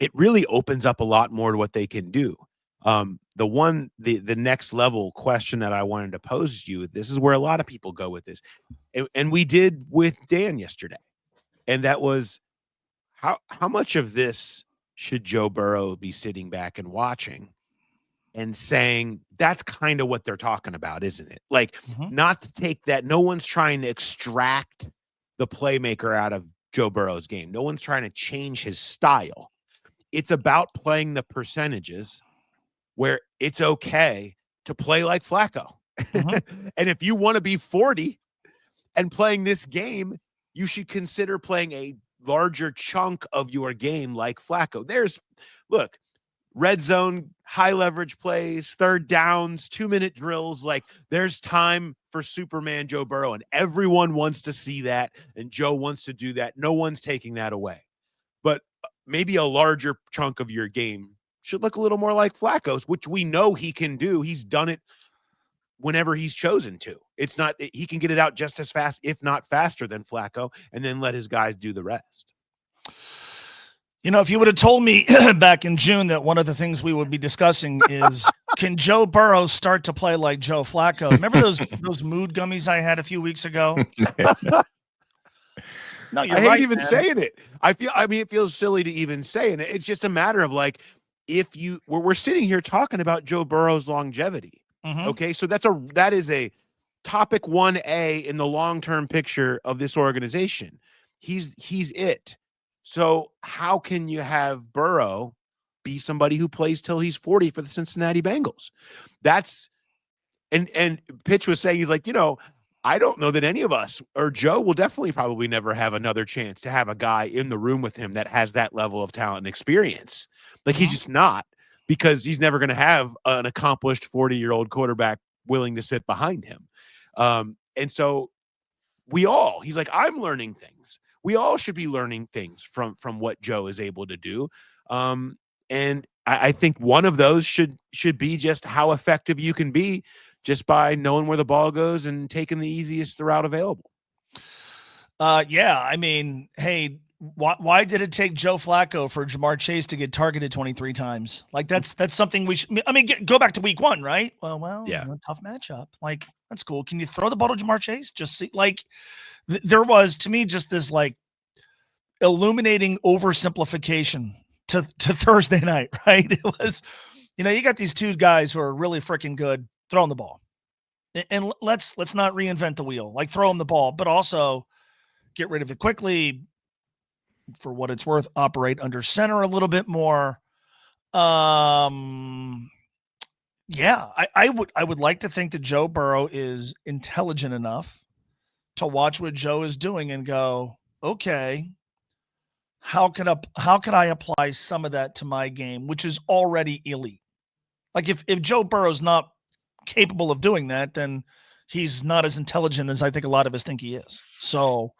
B: it really opens up a lot more to what they can do. The next level question that I wanted to pose to you, this is where a lot of people go with this. And we did with Dan yesterday. And that was how much of this should Joe Burrow be sitting back and watching and saying, that's kind of what they're talking about, isn't it? Like, not to take that. No one's trying to extract the playmaker out of Joe Burrow's game. No one's trying to change his style. It's about playing the percentages where it's okay to play like Flacco. And if you want to be 40 and playing this game, you should consider playing a larger chunk of your game like Flacco. Look, red zone, high leverage plays, third downs, 2-minute drills. Like there's time for Superman Joe Burrow, and everyone wants to see that. And Joe wants to do that. No one's taking that away, but maybe a larger chunk of your game should look a little more like Flacco's, which we know he can do. He's done it whenever he's chosen to. It's not, he can get it out just as fast, if not faster than Flacco, and then let his guys do the rest.
D: You know, if you would have told me back in June that one of the things we would be discussing is can Joe Burrow start to play like Joe Flacco? Remember those mood gummies I had a few weeks ago? No, you're right. I hate
B: even saying it. It feels silly to even say it. It's just a matter of like, we're sitting here talking about Joe Burrow's longevity. Okay, so that is a topic 1A in the long-term picture of this organization. He's it. So how can you have Burrow be somebody who plays till he's 40 for the Cincinnati Bengals? And Pitch was saying, he's like, I don't know that any of us, or Joe will definitely probably never have another chance to have a guy in the room with him that has that level of talent and experience. Like he's just not, because he's never going to have an accomplished 40-year-old quarterback willing to sit behind him. And so he's like, I'm learning things. We all should be learning things from what Joe is able to do. And I think one of those should be just how effective you can be just by knowing where the ball goes and taking the easiest route available.
D: Yeah. I mean, hey, why did it take Joe Flacco for Jamar Chase to get targeted 23 times? Like that's something we should, go back to week 1, right? Well,
B: yeah,
D: tough matchup. Like that's cool. Can you throw the ball to Jamar Chase? Just see, like there was, to me, just this like illuminating oversimplification to Thursday night, right? It was, you got these two guys who are really freaking good throwing the ball, and let's not reinvent the wheel. Like throw them the ball, but also get rid of it quickly. For what it's worth, operate under center a little bit more. Yeah, I would like to think that Joe Burrow is intelligent enough to watch what Joe is doing and go, okay, how can I apply some of that to my game, which is already elite? Like if Joe Burrow's not capable of doing that, then he's not as intelligent as I think a lot of us think he is. So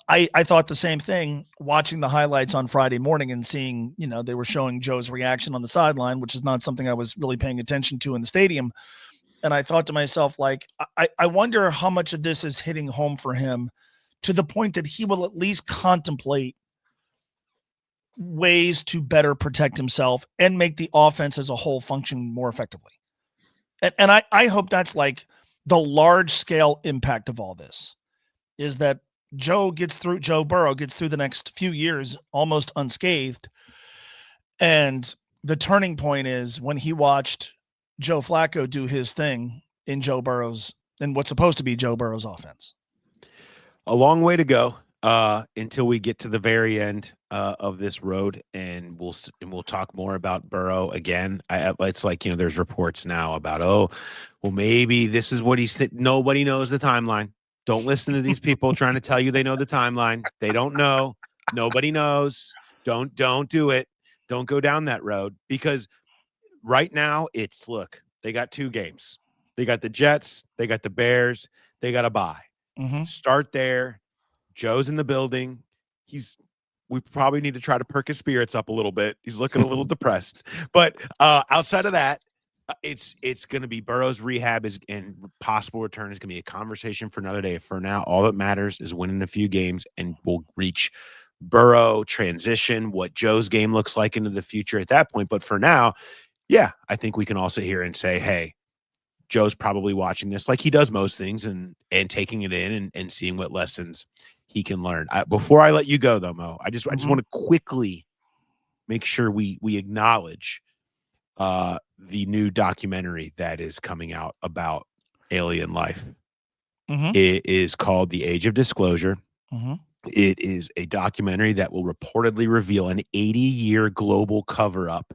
D: I thought the same thing watching the highlights on Friday morning and seeing, they were showing Joe's reaction on the sideline, which is not something I was really paying attention to in the stadium. And I thought to myself, like, I wonder how much of this is hitting home for him to the point that he will at least contemplate ways to better protect himself and make the offense as a whole function more effectively. And I hope that's like the large scale impact of all this is that Joe Burrow gets through the next few years almost unscathed. And the turning point is when he watched Joe Flacco do his thing in what's supposed to be Joe Burrow's offense.
B: A long way to go until we get to the very end of this road, and we'll talk more about Burrow again. It's like, there's reports now about, maybe this is what nobody knows the timeline. Don't listen to these people trying to tell you they know the timeline. They don't know. Nobody knows. Don't do it. Don't go down that road, because right now look, they got 2 games. They got the Jets, they got the Bears, they got a bye.
D: Mm-hmm.
B: Start there. Joe's in the building. We probably need to try to perk his spirits up a little bit. He's looking a little depressed. But outside of that, it's going to be Burrow's rehab and possible return is going to be a conversation for another day. For now, all that matters is winning a few games, and we'll reach Burrow transition, what Joe's game looks like into the future at that point. But for now, yeah, I think we can all sit here and say, hey, Joe's probably watching this like he does most things and taking it in and seeing what lessons he can learn. Before I let you go, though, Mo, I just want to quickly make sure we acknowledge the new documentary that is coming out about alien life.
D: Mm-hmm.
B: It is called The Age of Disclosure.
D: Mm-hmm.
B: It is a documentary that will reportedly reveal an 80-year global cover-up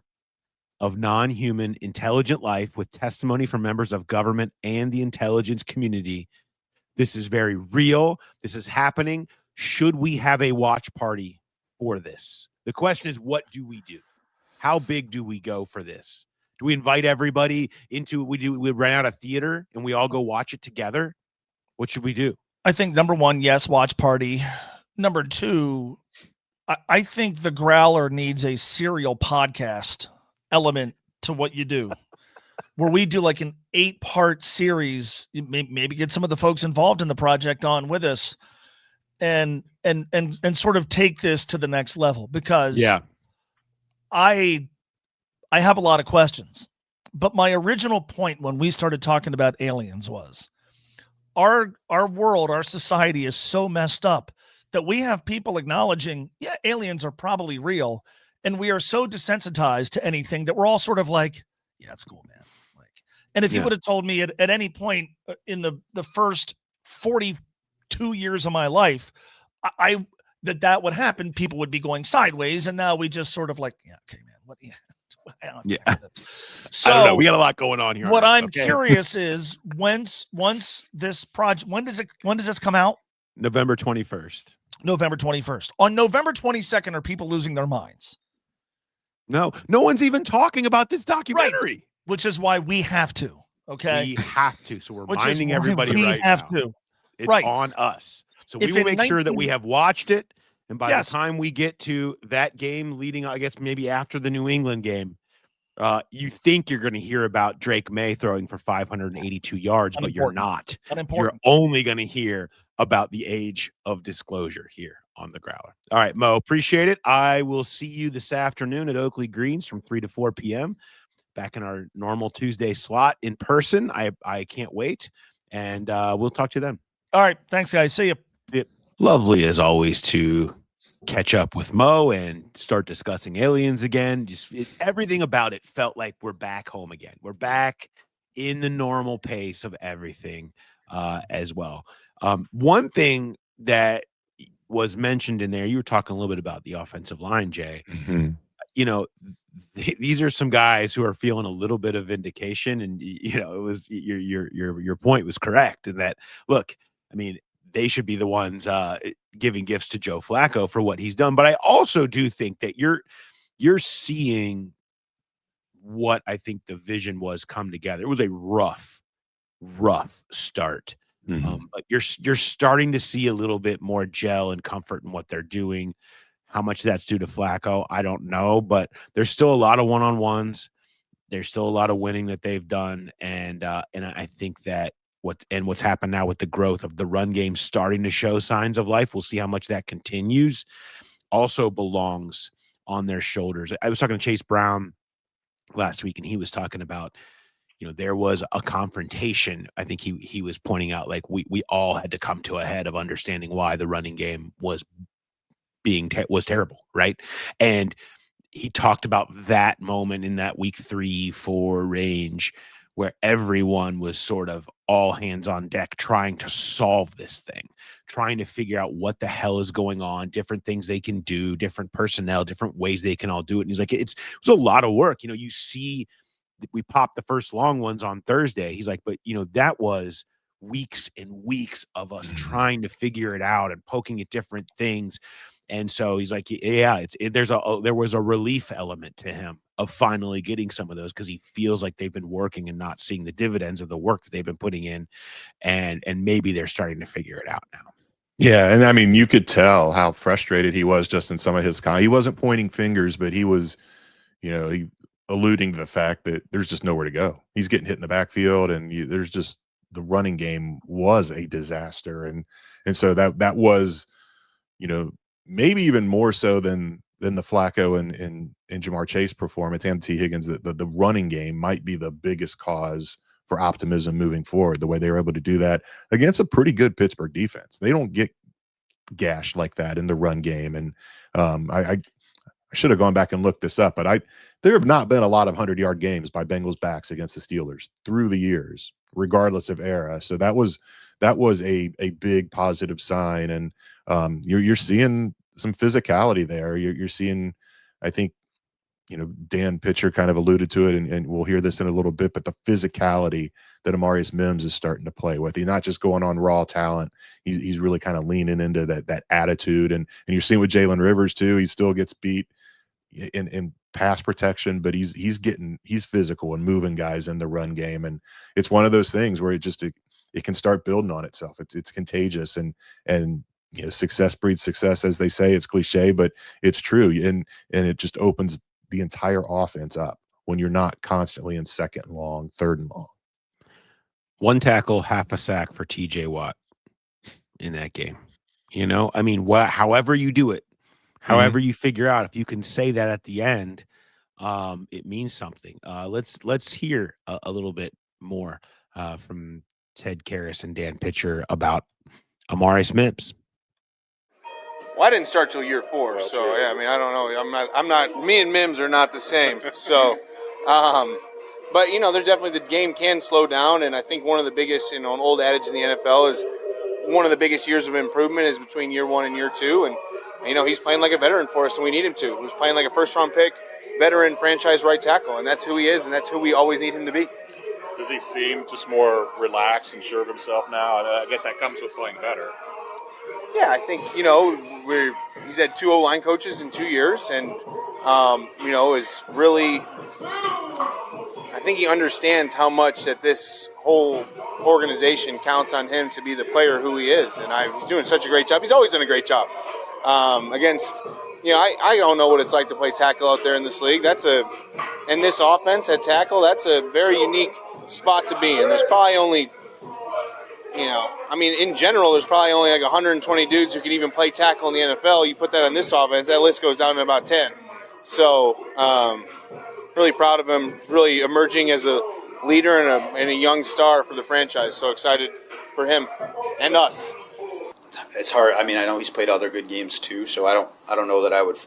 B: of non-human intelligent life with testimony from members of government and the intelligence community. This is very real. This is happening. Should we have a watch party for this? The question is, what do we do? How big do we go for this? Do we invite everybody into we rent out a theater and we all go watch it together? What should we do?
D: I think number 1, yes, watch party. Number 2, I think the Growler needs a serial podcast element to what you do, where we do like an 8-part series, maybe get some of the folks involved in the project on with us and sort of take this to the next level, because I have a lot of questions. But my original point when we started talking about aliens was our world, our society is so messed up that we have people acknowledging, yeah, aliens are probably real. And we are so desensitized to anything that we're all sort of like, yeah, it's cool, man. Like, and if you would have told me at any point in the first 42 years of my life, that would happen, people would be going sideways. And now we just sort of like, yeah, okay, man, what? Yeah. So
B: I don't know. We got a lot going on here.
D: What I'm curious is once this project, when does this come out?
B: November 21st.
D: November 21st. On November 22nd, are people losing their minds?
B: No one's even talking about this documentary.
D: Right. Which is why we have to. Okay.
B: We have to. So we're reminding everybody right now. We
D: have to.
B: It's on us. So we will make sure that we have watched it. And by the time we get to that game leading, I guess maybe after the New England game, you think you're going to hear about Drake May throwing for 582 yards, but you're not. You're only going to hear about the Age of Disclosure here on the Growler. All right, Mo, appreciate it. I will see you this afternoon at Oakley Greens from 3 to 4 p.m. back in our normal Tuesday slot in person. I can't wait. And we'll talk to you then.
D: All right. Thanks, guys. See you.
B: Lovely, as always, to catch up with Mo and start discussing aliens again. Everything about it felt like we're back home again. We're back in the normal pace of everything as well. One thing that was mentioned in there, you were talking a little bit about the offensive line, Jay.
C: Mm-hmm.
B: You know, these are some guys who are feeling a little bit of vindication, and it was your point was correct in that. Look, I mean, they should be the ones giving gifts to Joe Flacco for what he's done, but I also do think that you're seeing what I think the vision was come together. It was a rough start.
C: Mm-hmm.
B: But you're starting to see a little bit more gel and comfort in what they're doing. How much that's due to Flacco, I don't know, but there's still a lot of one-on-ones. There's still a lot of winning that they've done, and I think that what's happened now with the growth of the run game starting to show signs of life. We'll see how much that continues. Also belongs on their shoulders. I was talking to Chase Brown last week, and he was talking about, there was a confrontation. I think he was pointing out, like, we all had to come to a head of understanding why the running game was terrible, right? And he talked about that moment in that week 3-4 range where everyone was sort of all hands on deck trying to solve this thing, trying to figure out what the hell is going on, different things they can do, different personnel, different ways they can all do it. And he's like, it was a lot of work. You see, we popped the first long ones on Thursday. He's like, but that was weeks and weeks of us trying to figure it out and poking at different things. And so he's like, yeah, there was a relief element to him of finally getting some of those, because he feels like they've been working and not seeing the dividends of the work that they've been putting in. And maybe they're starting to figure it out now.
C: Yeah, and I mean, you could tell how frustrated he was just in some of his he wasn't pointing fingers, but he was, he alluding to the fact that there's just nowhere to go. He's getting hit in the backfield, and there's just the running game was a disaster, and so that was, maybe even more so than the Flacco and Jamar Chase performance and T. Higgins. The running game might be the biggest cause for optimism moving forward, the way they were able to do that against a pretty good Pittsburgh defense. They don't get gashed like that in the run game. And I should have gone back and looked this up, but there have not been a lot of 100-yard games by Bengals backs against the Steelers through the years, regardless of era. So that was a big positive sign. And you're seeing some physicality there. You're seeing, I think, Dan Pitcher kind of alluded to it, and we'll hear this in a little bit, but the physicality that Amarius Mims is starting to play with. He's not just going on raw talent. He's really kind of leaning into that attitude. And you're seeing with Jalen Rivers too. He still gets beat in pass protection, but he's physical and moving guys in the run game. And it's one of those things where it can start building on itself. It's contagious, and success breeds success, as they say. It's cliche, but it's true. And it just opens the entire offense up when you're not constantly in second and long, third and long.
B: 1 tackle, half a sack for TJ Watt in that game. I mean, however you do it, however you figure out, if you can say that at the end, it means something. Let's hear a little bit more from Ted Karras and Dan Pitcher about Amarius Mims.
E: Well, I didn't start till year 4, so yeah. I mean, I don't know. I'm not. Me and Mims are not the same. So, but there's definitely, the game can slow down, and I think one of the biggest, an old adage in the NFL is one of the biggest years of improvement is between year 1 and year 2, and he's playing like a veteran for us, and we need him to. He's playing like a first-round pick, veteran franchise right tackle, and that's who he is, and that's who we always need him to be.
F: Does he seem just more relaxed and sure of himself now? And I guess that comes with playing better.
E: Yeah, I think, he's had 2 O-line coaches in 2 years, and, is really, I think he understands how much that this whole organization counts on him to be the player who he is, and he's doing such a great job. He's always done a great job. Against, I don't know what it's like to play tackle out there in this league. In this offense at tackle, that's a very unique spot to be in. There's probably only, in general, there's probably only like 120 dudes who can even play tackle in the NFL. You put that on this offense, that list goes down to about 10. So, really proud of him, really emerging as a leader and a young star for the franchise. So excited for him and us.
G: It's hard. I mean, I know he's played other good games too, so I don't know that I would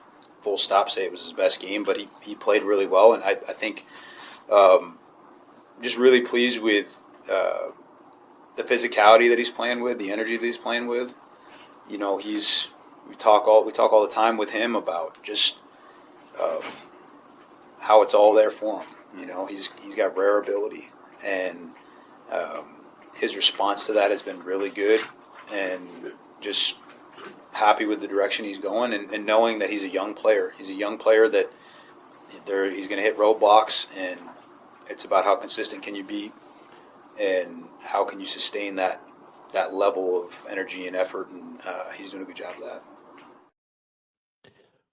G: full stop say it was his best game, but he played really well, and I think just really pleased with the physicality that he's playing with, the energy that he's playing with. We talk all the time with him about just how it's all there for him. He's got rare ability, and his response to that has been really good, and just happy with the direction he's going, and knowing that he's a young player. He's a young player that he's going to hit roadblocks, and it's about how consistent can you be, and how can you sustain that level of energy and effort, and he's doing a good job of that.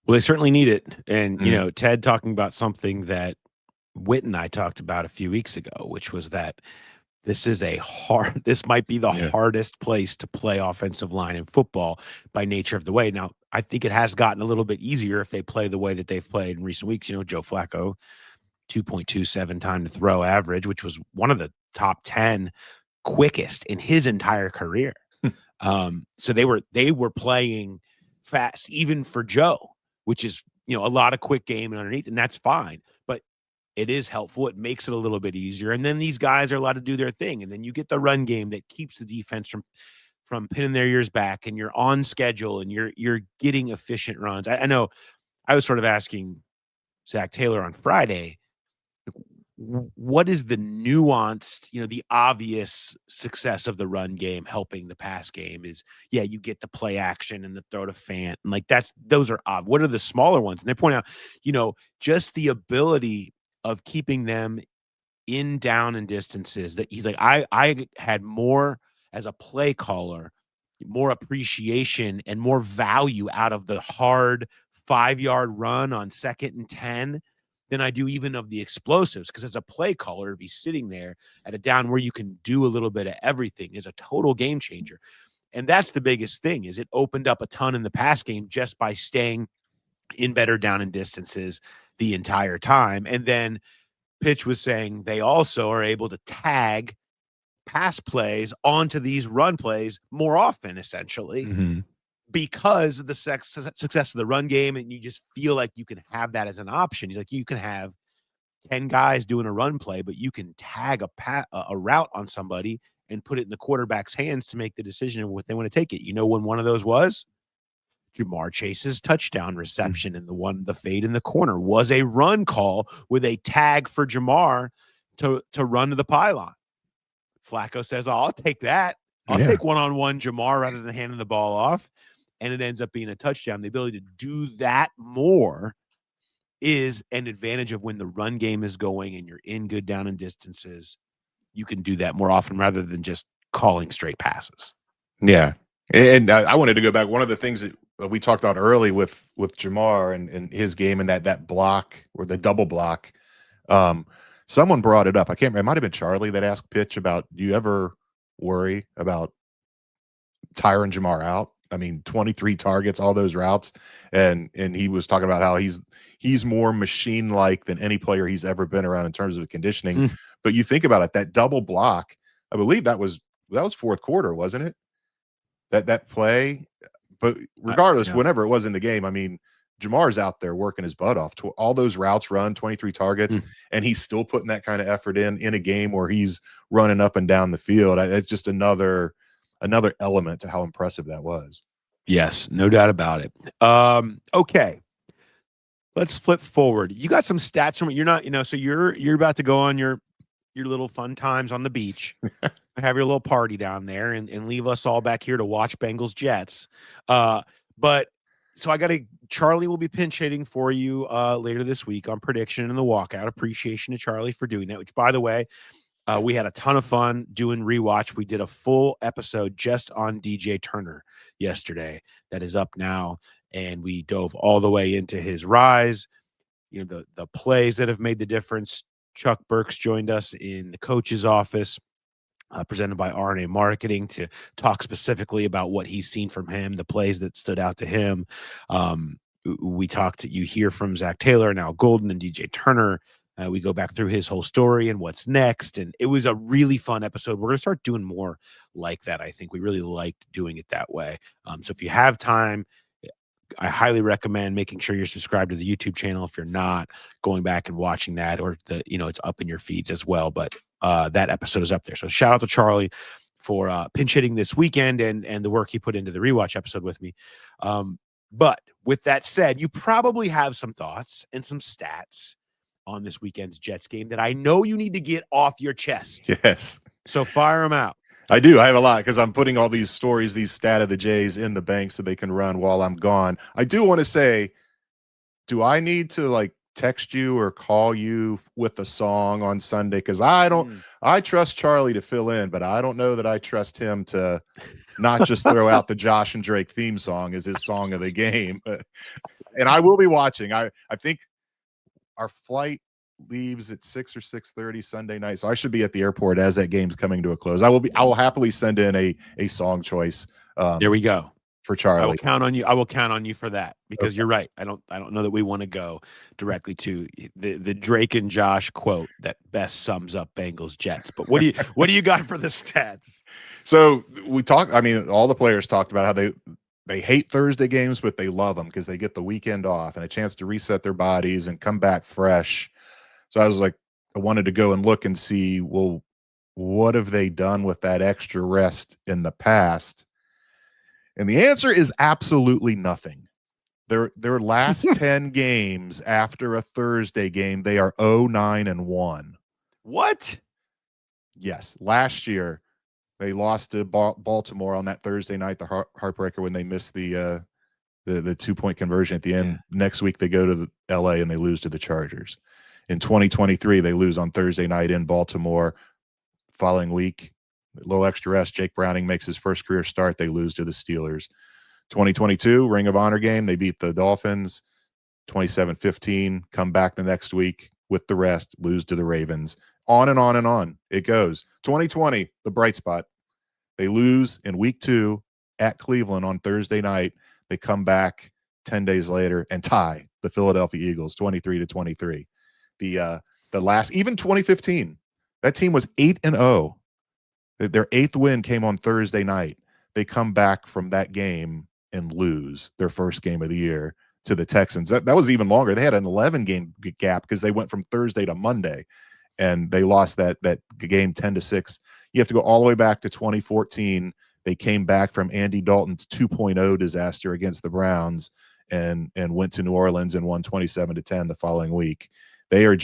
B: Well, they certainly need it. And, Ted talking about something that Whit and I talked about a few weeks ago, which was that this might be the hardest place to play offensive line in football by nature of the way. Now, I think it has gotten a little bit easier if they play the way that they've played in recent weeks. Joe Flacco, 2.27 time to throw average, which was one of the top 10 quickest in his entire career. So they were playing fast, even for Joe, which is, a lot of quick game and underneath, and that's fine. But it is helpful. It makes it a little bit easier. And then these guys are allowed to do their thing. And then you get the run game that keeps the defense from pinning their ears back, and you're on schedule, and you're getting efficient runs. I know I was sort of asking Zach Taylor on Friday, what is the nuanced, the obvious success of the run game helping the pass game is, you get the play action and the throw to Fant. And like those are odd. What are the smaller ones? And they point out, just the ability of keeping them in down and distances that he's like, I had more as a play caller, more appreciation and more value out of the hard 5-yard run on 2nd and 10 than I do even of the explosives. Because as a play caller, to be sitting there at a down where you can do a little bit of everything is a total game changer. And that's the biggest thing, is it opened up a ton in the pass game just by staying in better down and distances the entire time. And then Pitch was saying they also are able to tag pass plays onto these run plays more often, essentially, because of the success of the run game. And you just feel like you can have that as an option. He's like, you can have 10 guys doing a run play, but you can tag a route on somebody and put it in the quarterback's hands to make the decision of what they want to take it. You know when one of those was? Jamar Chase's touchdown reception, and the fade in the corner was a run call with a tag for Jamar to run to the pylon. Flacco says, I'll take that. I'll take one-on-one Jamar rather than handing the ball off. And it ends up being a touchdown. The ability to do that more is an advantage of when the run game is going and you're in good down and distances. You can do that more often rather than just calling straight passes.
C: Yeah. And I wanted to go back. One of the things that we talked about early with Jamar and his game and that block or the double block, someone brought it up. I can't remember. It might have been Charlie that asked Pitch about, do you ever worry about tiring Jamar out? I mean, 23 targets, all those routes. And he was talking about how he's more machine-like than any player he's ever been around in terms of conditioning. But you think about it, that double block, I believe that was fourth quarter, wasn't it? That play. But regardless, whenever it was in the game, I mean, Jamar's out there working his butt off. All those routes run, 23 targets, and he's still putting that kind of effort in a game where he's running up and down the field. It's just another element to how impressive that was.
B: Yes, no doubt about it. Okay. Let's flip forward. You got some stats from it. You're not, so you're about to go on your little fun times on the beach. Have your little party down there and leave us all back here to watch Bengals Jets. But so Charlie will be pinch hitting for you later this week on prediction and the walkout. Appreciation to Charlie for doing that, which, by the way, we had a ton of fun doing rewatch. We did a full episode just on DJ Turner yesterday that is up now. And we dove all the way into his rise, the plays that have made the difference. Chuck Burks joined us in the coach's office, presented by RNA Marketing, to talk specifically about what he's seen from him, the plays that stood out to him. You hear from Zach Taylor, now Golden, and DJ Turner. We go back through his whole story and what's next. And it was a really fun episode. We're going to start doing more like that. I think we really liked doing it that way. So if you have time, I highly recommend making sure you're subscribed to the YouTube channel. If you're not, going back and watching that, or it's up in your feeds as well. But that episode is up there. So shout out to Charlie for pinch hitting this weekend and the work he put into the rewatch episode with me. But with that said, you probably have some thoughts and some stats on this weekend's Jets game that I know you need to get off your chest.
C: Yes.
B: So fire them out.
C: I do. I have a lot because I'm putting all these stories, these stat of the Jays in the bank so they can run while I'm gone. I do want to say, do I need to text you or call you with a song on Sunday? Because I trust Charlie to fill in, but I don't know that I trust him to not just throw out the Josh and Drake theme song as his song of the game. And I will be watching. I think our flight leaves at 6 or 6:30 Sunday night, so I should be at the airport as that game's coming to a close. I will happily send in a song choice.
B: There we go.
C: For Charlie.
B: I will count on you. I will count on you for that, because You're right. I don't know that we want to go directly to the Drake and Josh quote that best sums up Bengals Jets. But what do you got for the stats?
C: So we talked. I mean, all the players talked about how they hate Thursday games, but they love them because they get the weekend off and a chance to reset their bodies and come back fresh. So I wanted to go and look and see, well, what have they done with that extra rest in the past? And the answer is absolutely nothing. Their last 10 games after a Thursday game, they are 0-9-1.
B: What?
C: Yes. Last year, they lost to Baltimore on that Thursday night, the heartbreaker when they missed the 2-point conversion at the end.
B: Yeah.
C: Next week, they go to the LA and they lose to the Chargers. In 2023, they lose on Thursday night in Baltimore. Following week, low extra rest, Jake Browning makes his first career start. They lose to the Steelers. 2022 Ring of Honor game, they beat the Dolphins 27-15, come back the next week with the rest, lose to the Ravens. On and on and on it goes. 2020, the bright spot. They lose in week 2 at Cleveland on Thursday night. They come back 10 days later and tie the Philadelphia Eagles 23-23. The last, even 2015, that team was 8-0. Their 8th win came on Thursday night. They come back from that game and lose their first game of the year to the Texans. That was even longer. They had an 11-game gap because they went from Thursday to Monday, and they lost that game 10-6. You have to go all the way back to 2014. They came back from Andy Dalton's 2.0 disaster against the Browns and went to New Orleans and won 27-10 the following week. They are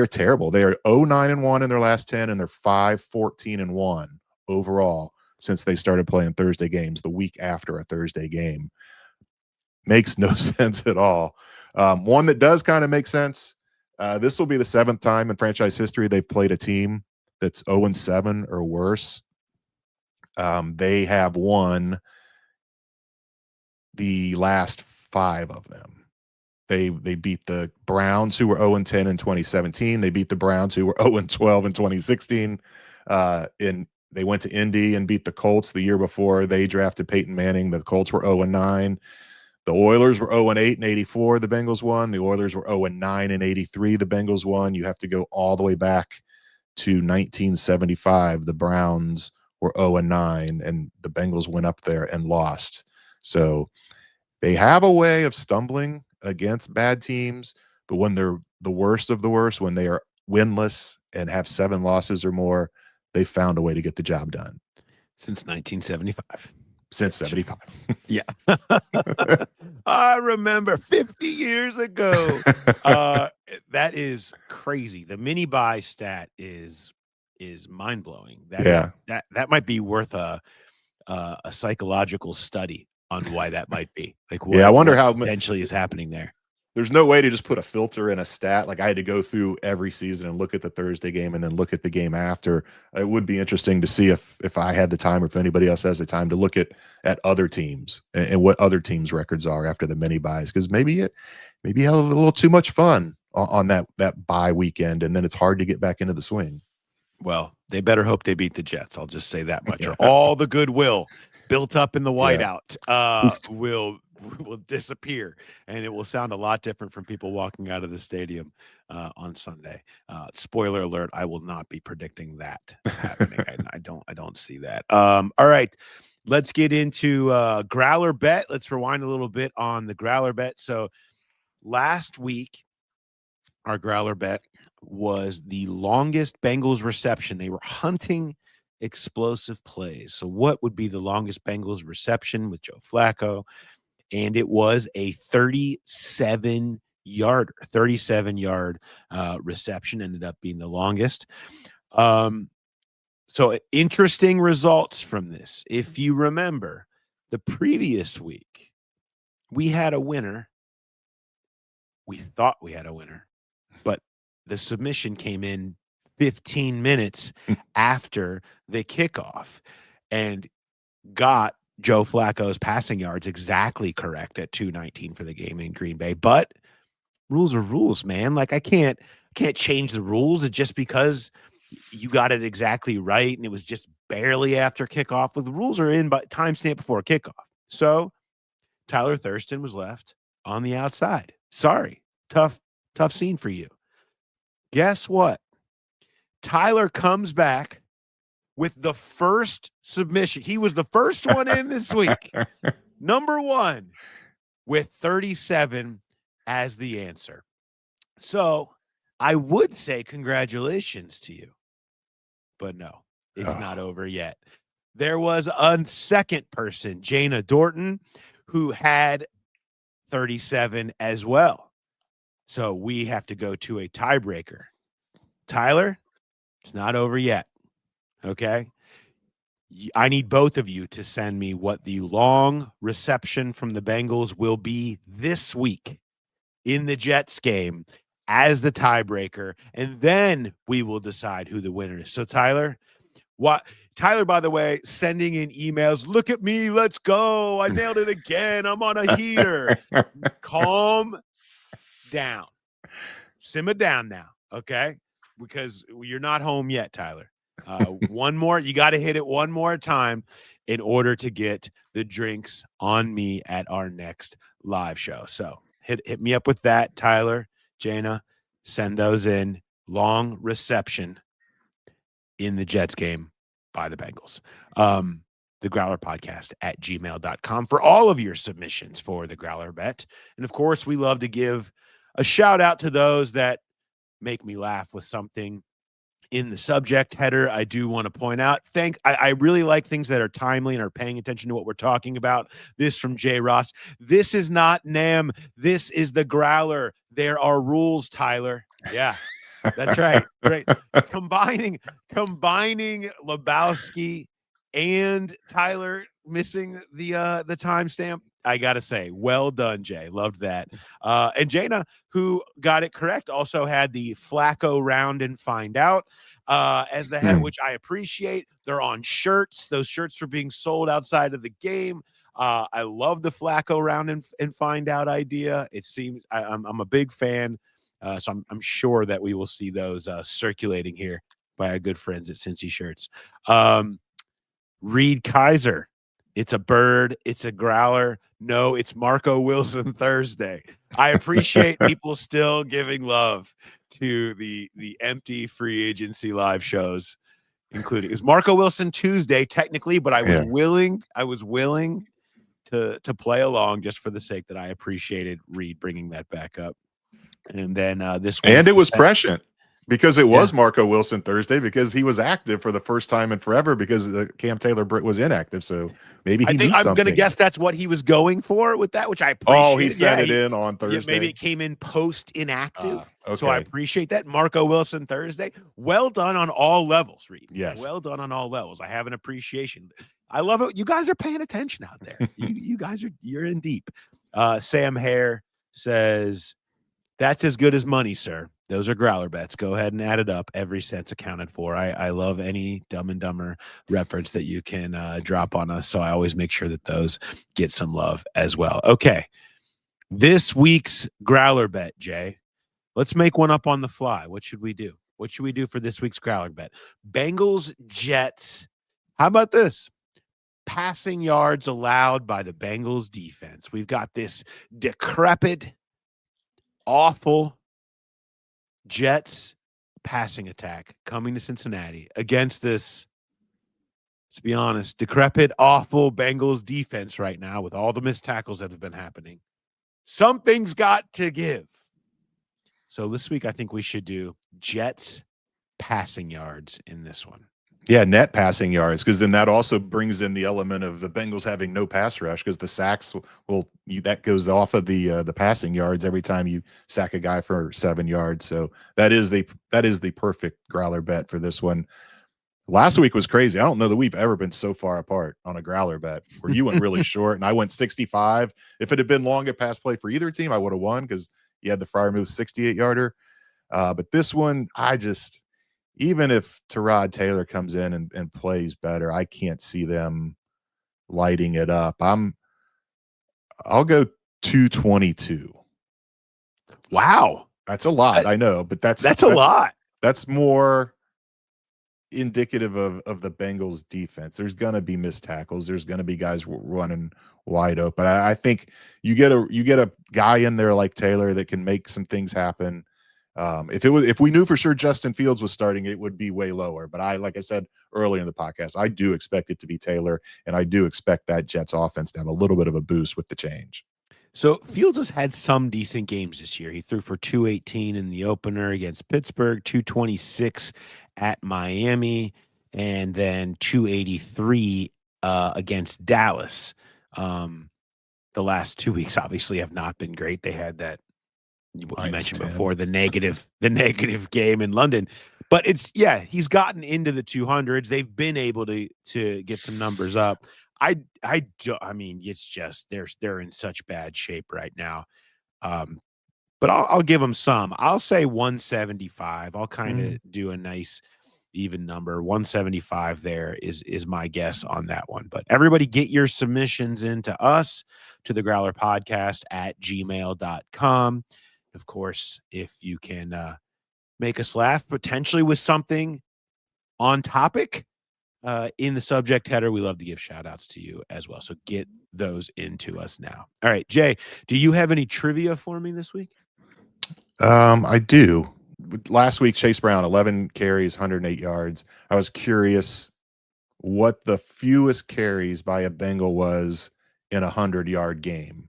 C: terrible. They are 0-9-1 in their last 10, and they're 5-14-1 overall since they started playing Thursday games the week after a Thursday game. Makes no sense at all. One that does kind of make sense. This will be the 7th time in franchise history they've played a team that's 0-7 or worse. They have won the last 5 of them. They beat the Browns, who were 0-10 in 2017. They beat the Browns, who were 0-12 in 2016. They went to Indy and beat the Colts the year before they drafted Peyton Manning. The Colts were 0-9. The Oilers were 0-8 in 84. The Bengals won. The Oilers were 0-9 in 83. The Bengals won. You have to go all the way back to 1975. The Browns were 0-9, and the Bengals went up there and lost. So they have a way of stumbling against bad teams, but when they're the worst of the worst, when they are winless and have 7 losses or more, they found a way to get the job done.
B: Since 1975.
C: Since 75.
B: Yeah. I remember 50 years ago. That is crazy. The mini buy stat is mind-blowing. That might be worth a psychological study on why that might be. Like,
C: I wonder how
B: potentially is happening there.
C: There's no way to just put a filter in a stat. Like, I had to go through every season and look at the Thursday game and then look at the game after. It would be interesting to see if I had the time, or if anybody else has the time, to look at other teams and what other teams' records are after the mini buys, because maybe you have a little too much fun on that bye weekend, and then it's hard to get back into the swing.
B: Well, they better hope they beat the Jets. I'll just say that much. Or all the goodwill built up in the whiteout will disappear, and it will sound a lot different from people walking out of the stadium on Sunday. Spoiler alert: I will not be predicting that happening. I don't see that. All right, let's get into Growler Bet. Let's rewind a little bit on the Growler Bet. So last week, our Growler Bet was the longest Bengals reception. They were hunting explosive plays. So what would be the longest Bengals reception with Joe Flacco? And it was a 37-yard reception, ended up being the longest. So interesting results from this. If you remember, the previous week, we had a winner. We thought we had a winner, but the submission came in 15 minutes after the kickoff and got Joe Flacco's passing yards exactly correct at 219 for the game in Green Bay. But rules are rules, man. Like, I can't change the rules just because you got it exactly right and it was just barely after kickoff. But the rules are in by timestamp before kickoff. So Tyler Thurston was left on the outside. Sorry. Tough scene for you. Guess what? Tyler comes back with the first submission. He was the first one in this week. Number 1 with 37 as the answer. So I would say congratulations to you, but no, it's not over yet. There was a second person, Jana Dorton, who had 37 as well. So we have to go to a tiebreaker. Tyler, it's not over yet. Okay. I need both of you to send me what the long reception from the Bengals will be this week in the Jets game as the tiebreaker, and then we will decide who the winner is. So Tyler, Tyler, by the way, sending in emails, look at me, let's go. I nailed it again. I'm on a heater. Calm down. Simmer down now, okay? Because you're not home yet, Tyler. One more, you got to hit it one more time in order to get the drinks on me at our next live show. So hit me up with that, Tyler, Jana. Send those in. Long reception in the Jets game by the Bengals. The Growler Podcast at gmail.com for all of your submissions for the Growler Bet. And of course, we love to give a shout out to those that make me laugh with something in the subject header. I do want to point out, I really like things that are timely and are paying attention to what we're talking about. This from Jay Ross. This is not NAM. This is the Growler. There are rules, Tyler. Yeah, that's right. Right. Combining Lebowski and Tyler missing the timestamp. I gotta say, well done, Jay. Loved that. And Jana, who got it correct, also had the Flacco round and find out as the head, which I appreciate. They're on shirts. Those shirts are being sold outside of the game. I love the Flacco round and find out idea. It seems I'm a big fan. So I'm sure that we will see those circulating here by our good friends at Cincy Shirts. Reed Kaiser. It's a bird. It's a growler. No, it's Marco Wilson Thursday. I appreciate people still giving love to the empty free agency live shows, including it was Marco Wilson Tuesday technically, but I was willing to play along just for the sake that I appreciated Reed bringing that back up. And then this one,
C: and it was prescient because it was Marco Wilson Thursday because he was active for the first time in forever because Cam Taylor-Britt was inactive. So maybe
B: I'm going to guess that's what he was going for with that, which I appreciate.
C: Oh, he sent it in on Thursday.
B: Yeah, maybe it came in post inactive. Okay. So I appreciate that. Marco Wilson Thursday. Well done on all levels, Reed.
C: Yes.
B: Well done on all levels. I have an appreciation. I love it. You guys are paying attention out there. you guys you're in deep. Sam Hare says, that's as good as money, sir. Those are Growler bets. Go ahead and add it up. Every cent's accounted for. I love any Dumb and Dumber reference that you can drop on us. So I always make sure that those get some love as well. Okay. This week's Growler bet, Jay. Let's make one up on the fly. What should we do? What should we do for this week's Growler bet? Bengals, Jets. How about this? Passing yards allowed by the Bengals defense. We've got this decrepit, awful Jets passing attack coming to Cincinnati against this, let's be honest, decrepit, awful Bengals defense right now with all the missed tackles that have been happening. Something's got to give. So this week, I think we should do Jets passing yards in this one.
C: Yeah, net passing yards, because then that also brings in the element of the Bengals having no pass rush, because the sacks that goes off of the passing yards every time you sack a guy for 7 yards. So that is the perfect Growler bet for this one. Last week was crazy. I don't know that we've ever been so far apart on a Growler bet where you went really short and I went 65. If it had been long at pass play for either team, I would have won because you had the Freiermuth 68-yarder. But this one, even if Tyrod Taylor comes in and plays better, I can't see them lighting it up. I'll go 222.
B: Wow.
C: That's a lot. I know, but that's
B: a lot.
C: That's more indicative of the Bengals defense. There's going to be missed tackles. There's going to be guys running wide open. I think you get a guy in there like Taylor that can make some things happen. If we knew for sure Justin Fields was starting, it would be way lower. But like I said earlier in the podcast, I do expect it to be Taylor, and I do expect that Jets offense to have a little bit of a boost with the change.
B: So Fields has had some decent games this year. He threw for 218 in the opener against Pittsburgh, 226 at Miami, and then 283 against Dallas. The last 2 weeks obviously have not been great. They had that, what you mentioned before, the negative game in London. But he's gotten into the 200s. They've been able to get some numbers up. I mean, it's just they're in such bad shape right now. But I'll give them some. I'll say 175. I'll kind of do a nice even number. 175 there is my guess on that one. But everybody get your submissions into us, to the Growler Podcast at gmail.com. Of course, if you can make us laugh potentially with something on topic in the subject header, we love to give shout outs to you as well. So get those into us now. All right, Jay, do you have any trivia for me this week?
C: I do. Last week, Chase Brown, 11 carries, 108 yards. I was curious what the fewest carries by a Bengal was in a 100-yard game.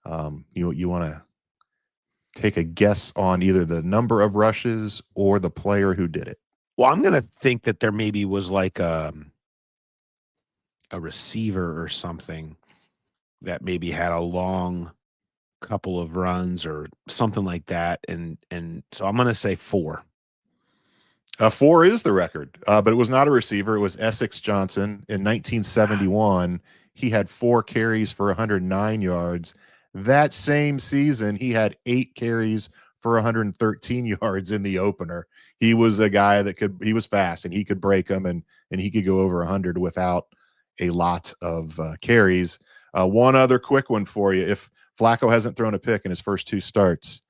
C: You want to take a guess on either the number of rushes or the player who did it?
B: Well, I'm going to think that there maybe was like a receiver or something that maybe had a long couple of runs or something like that. And so I'm going to say 4.
C: 4 is the record, but it was not a receiver. It was Essex Johnson in 1971. He had 4 carries for 109 yards. That same season, he had 8 carries for 113 yards in the opener. He was a guy that he was fast and he could break them and he could go over 100 without a lot of carries. One other quick one for you. If Flacco hasn't thrown a pick in his first 2 starts,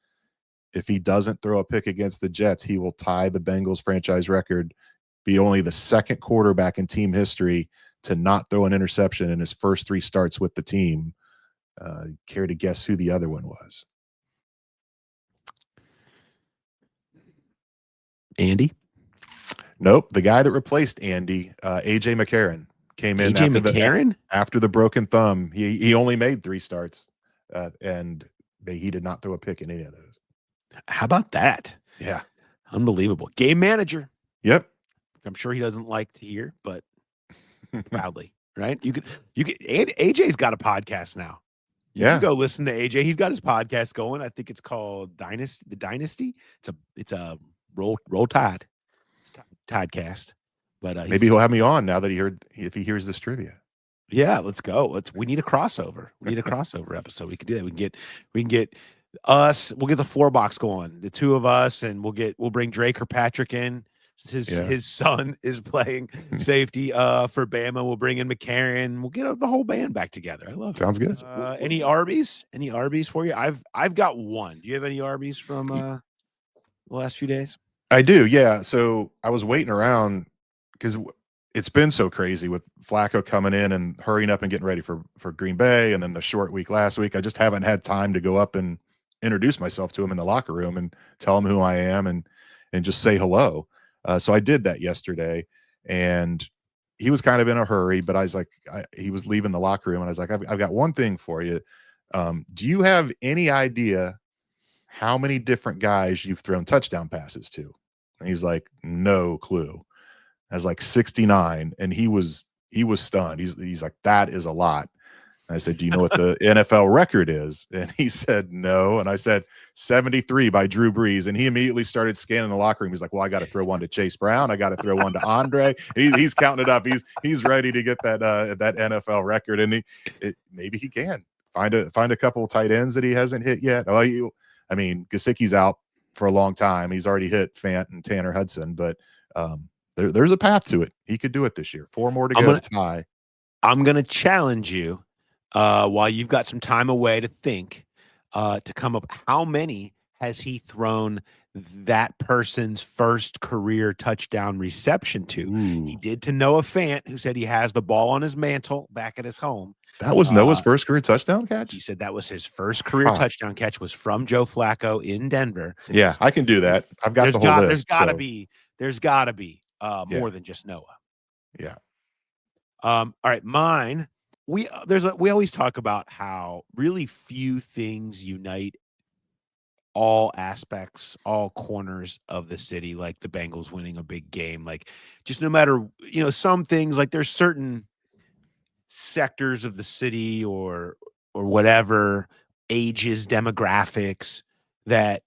C: if he doesn't throw a pick against the Jets, he will tie the Bengals franchise record, be only the second quarterback in team history to not throw an interception in his first 3 starts with the team. Care to guess who the other one was?
B: Andy?
C: Nope. The guy that replaced Andy, AJ McCarron, came in after the broken thumb. He only made 3 starts, and he did not throw a pick in any of those.
B: How about that?
C: Yeah.
B: Unbelievable. Game manager.
C: Yep.
B: I'm sure he doesn't like to hear, but proudly, right? You could AJ's got a podcast now. You can go listen to AJ. He's got his podcast going. I think it's called The Dynasty. It's a roll tide Tidecast. But
C: maybe he'll have me on now that if he hears this trivia.
B: Yeah, let's go. We need a crossover. We need a crossover episode. We can do that. We can get us. We'll get the 4-box going. The 2 of us, and we'll bring Drake or Patrick in. His son is playing safety for Bama. We'll bring in McCarron. We'll get the whole band back together. I love it.
C: Sounds good.
B: Any Arbyes? Any Arbyes for you? I've got one. Do you have any Arbyes from the last few days?
C: I do. Yeah. So I was waiting around because it's been so crazy with Flacco coming in and hurrying up and getting ready for Green Bay, and then the short week last week. I just haven't had time to go up and introduce myself to him in the locker room and tell him who I am and just say hello. So I did that yesterday, and he was kind of in a hurry, but I was like, he was leaving the locker room, and I was like, I've got one thing for you. Do you have any idea how many different guys you've thrown touchdown passes to? And he's like, no clue. I was like 69, and he was stunned. He's like, that is a lot. And I said, do you know what the NFL record is? And he said, no. And I said, 73 by Drew Brees. And he immediately started scanning the locker room. He's like, well, I got to throw one to Chase Brown. I got to throw one to Andre. He's counting it up. He's ready to get that NFL record. And maybe he can find a couple of tight ends that he hasn't hit yet. I mean, Gesicki's out for a long time. He's already hit Fant and Tanner Hudson, but there's a path to it. He could do it this year. 4 more to go to tie.
B: I'm going to challenge you while you've got some time away to think to come up. How many has he thrown that person's first career touchdown reception to?
C: Ooh.
B: He did to Noah Fant, who said he has the ball on his mantle back at his home.
C: That was Noah's first career touchdown catch?
B: He said that was his first career touchdown catch was from Joe Flacco in Denver.
C: Yeah, I can do that. I've got the whole list.
B: There's got to be more than just Noah.
C: Yeah.
B: All right, mine. We always talk about how really few things unite all aspects, all corners of the city, like the Bengals winning a big game. Like, just no matter, some things, like there's certain sectors of the city or whatever, ages, demographics, that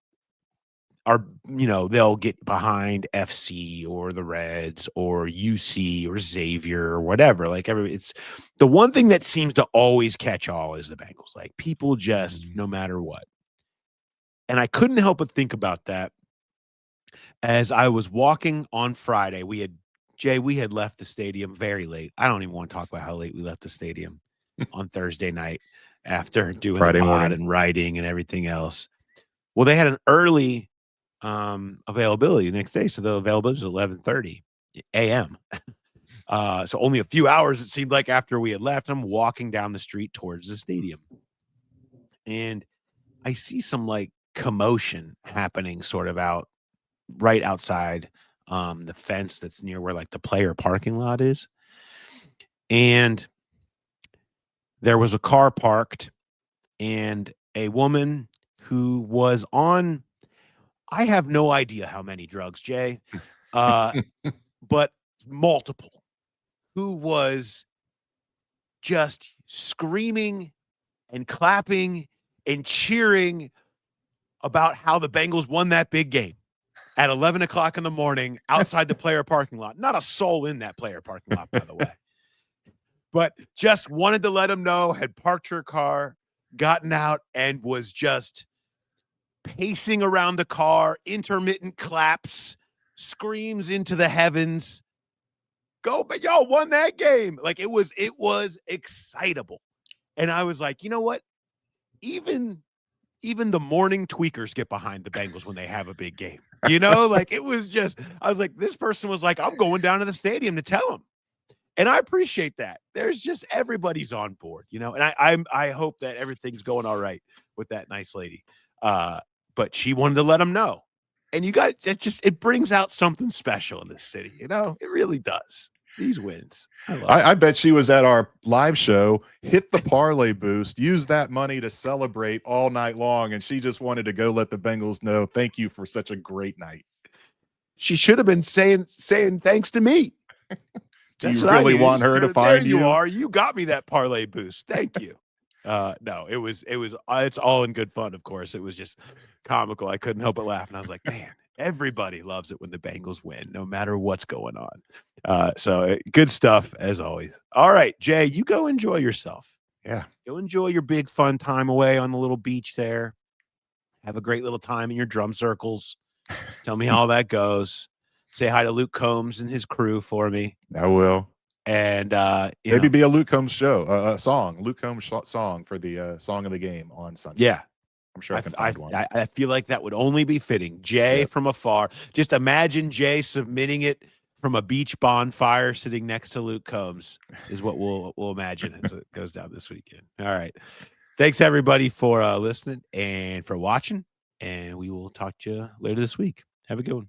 B: they'll get behind FC or the Reds or UC or Xavier or whatever. Like it's the one thing that seems to always catch all is the Bengals. Like people just no matter what. And I couldn't help but think about that as I was walking on Friday. We had left the stadium very late. I don't even want to talk about how late we left the stadium on Thursday night after doing
C: Friday
B: the pod
C: morning
B: and writing and everything else. Well, they had an early availability the next day, so the availability was 11:30 a.m. So only a few hours, it seemed like, after we had left. I'm walking down the street towards the stadium, and I see some like commotion happening sort of right outside the fence that's near where like the player parking lot is. And there was a car parked and a woman who was on, I have no idea how many drugs, Jay, but multiple, who was just screaming and clapping and cheering about how the Bengals won that big game at 11 o'clock in the morning outside the player parking lot. Not a soul in that player parking lot, by the way. But just wanted to let them know, had parked her car, gotten out, and was just pacing around the car, intermittent claps, screams into the heavens. Go, but y'all won that game. Like it was excitable. And I was like, you know what? Even the morning tweakers get behind the Bengals when they have a big game. Like it was just, I was like, this person was like, I'm going down to the stadium to tell them. And I appreciate that. There's just everybody's on board, and I hope that everything's going all right with that nice lady. But she wanted to let them know. And it brings out something special in this city. It really does. These wins.
C: I bet she was at our live show, hit the parlay boost, used that money to celebrate all night long, and she just wanted to go let the Bengals know, thank you for such a great night.
B: She should have been saying thanks to me.
C: Do you really want her to find you?
B: There you are. You got me that parlay boost. Thank you. No, it's all in good fun, of course. It was just comical. I couldn't help but laugh. And I was like, man, everybody loves it when the Bengals win, no matter what's going on. So good stuff as always. All right, Jay, you go enjoy yourself.
C: Yeah.
B: Go enjoy your big fun time away on the little beach there. Have a great little time in your drum circles. Tell me how that goes. Say hi to Luke Combs and his crew for me.
C: I will.
B: And
C: maybe be a Luke Combs show, Luke Combs song for the song of the game on Sunday.
B: Yeah.
C: I'm sure I can find one.
B: I feel like that would only be fitting. Jay from afar. Just imagine Jay submitting it from a beach bonfire sitting next to Luke Combs is what we'll imagine as it goes down this weekend. All right. Thanks, everybody, for listening and for watching. And we will talk to you later this week. Have a good one.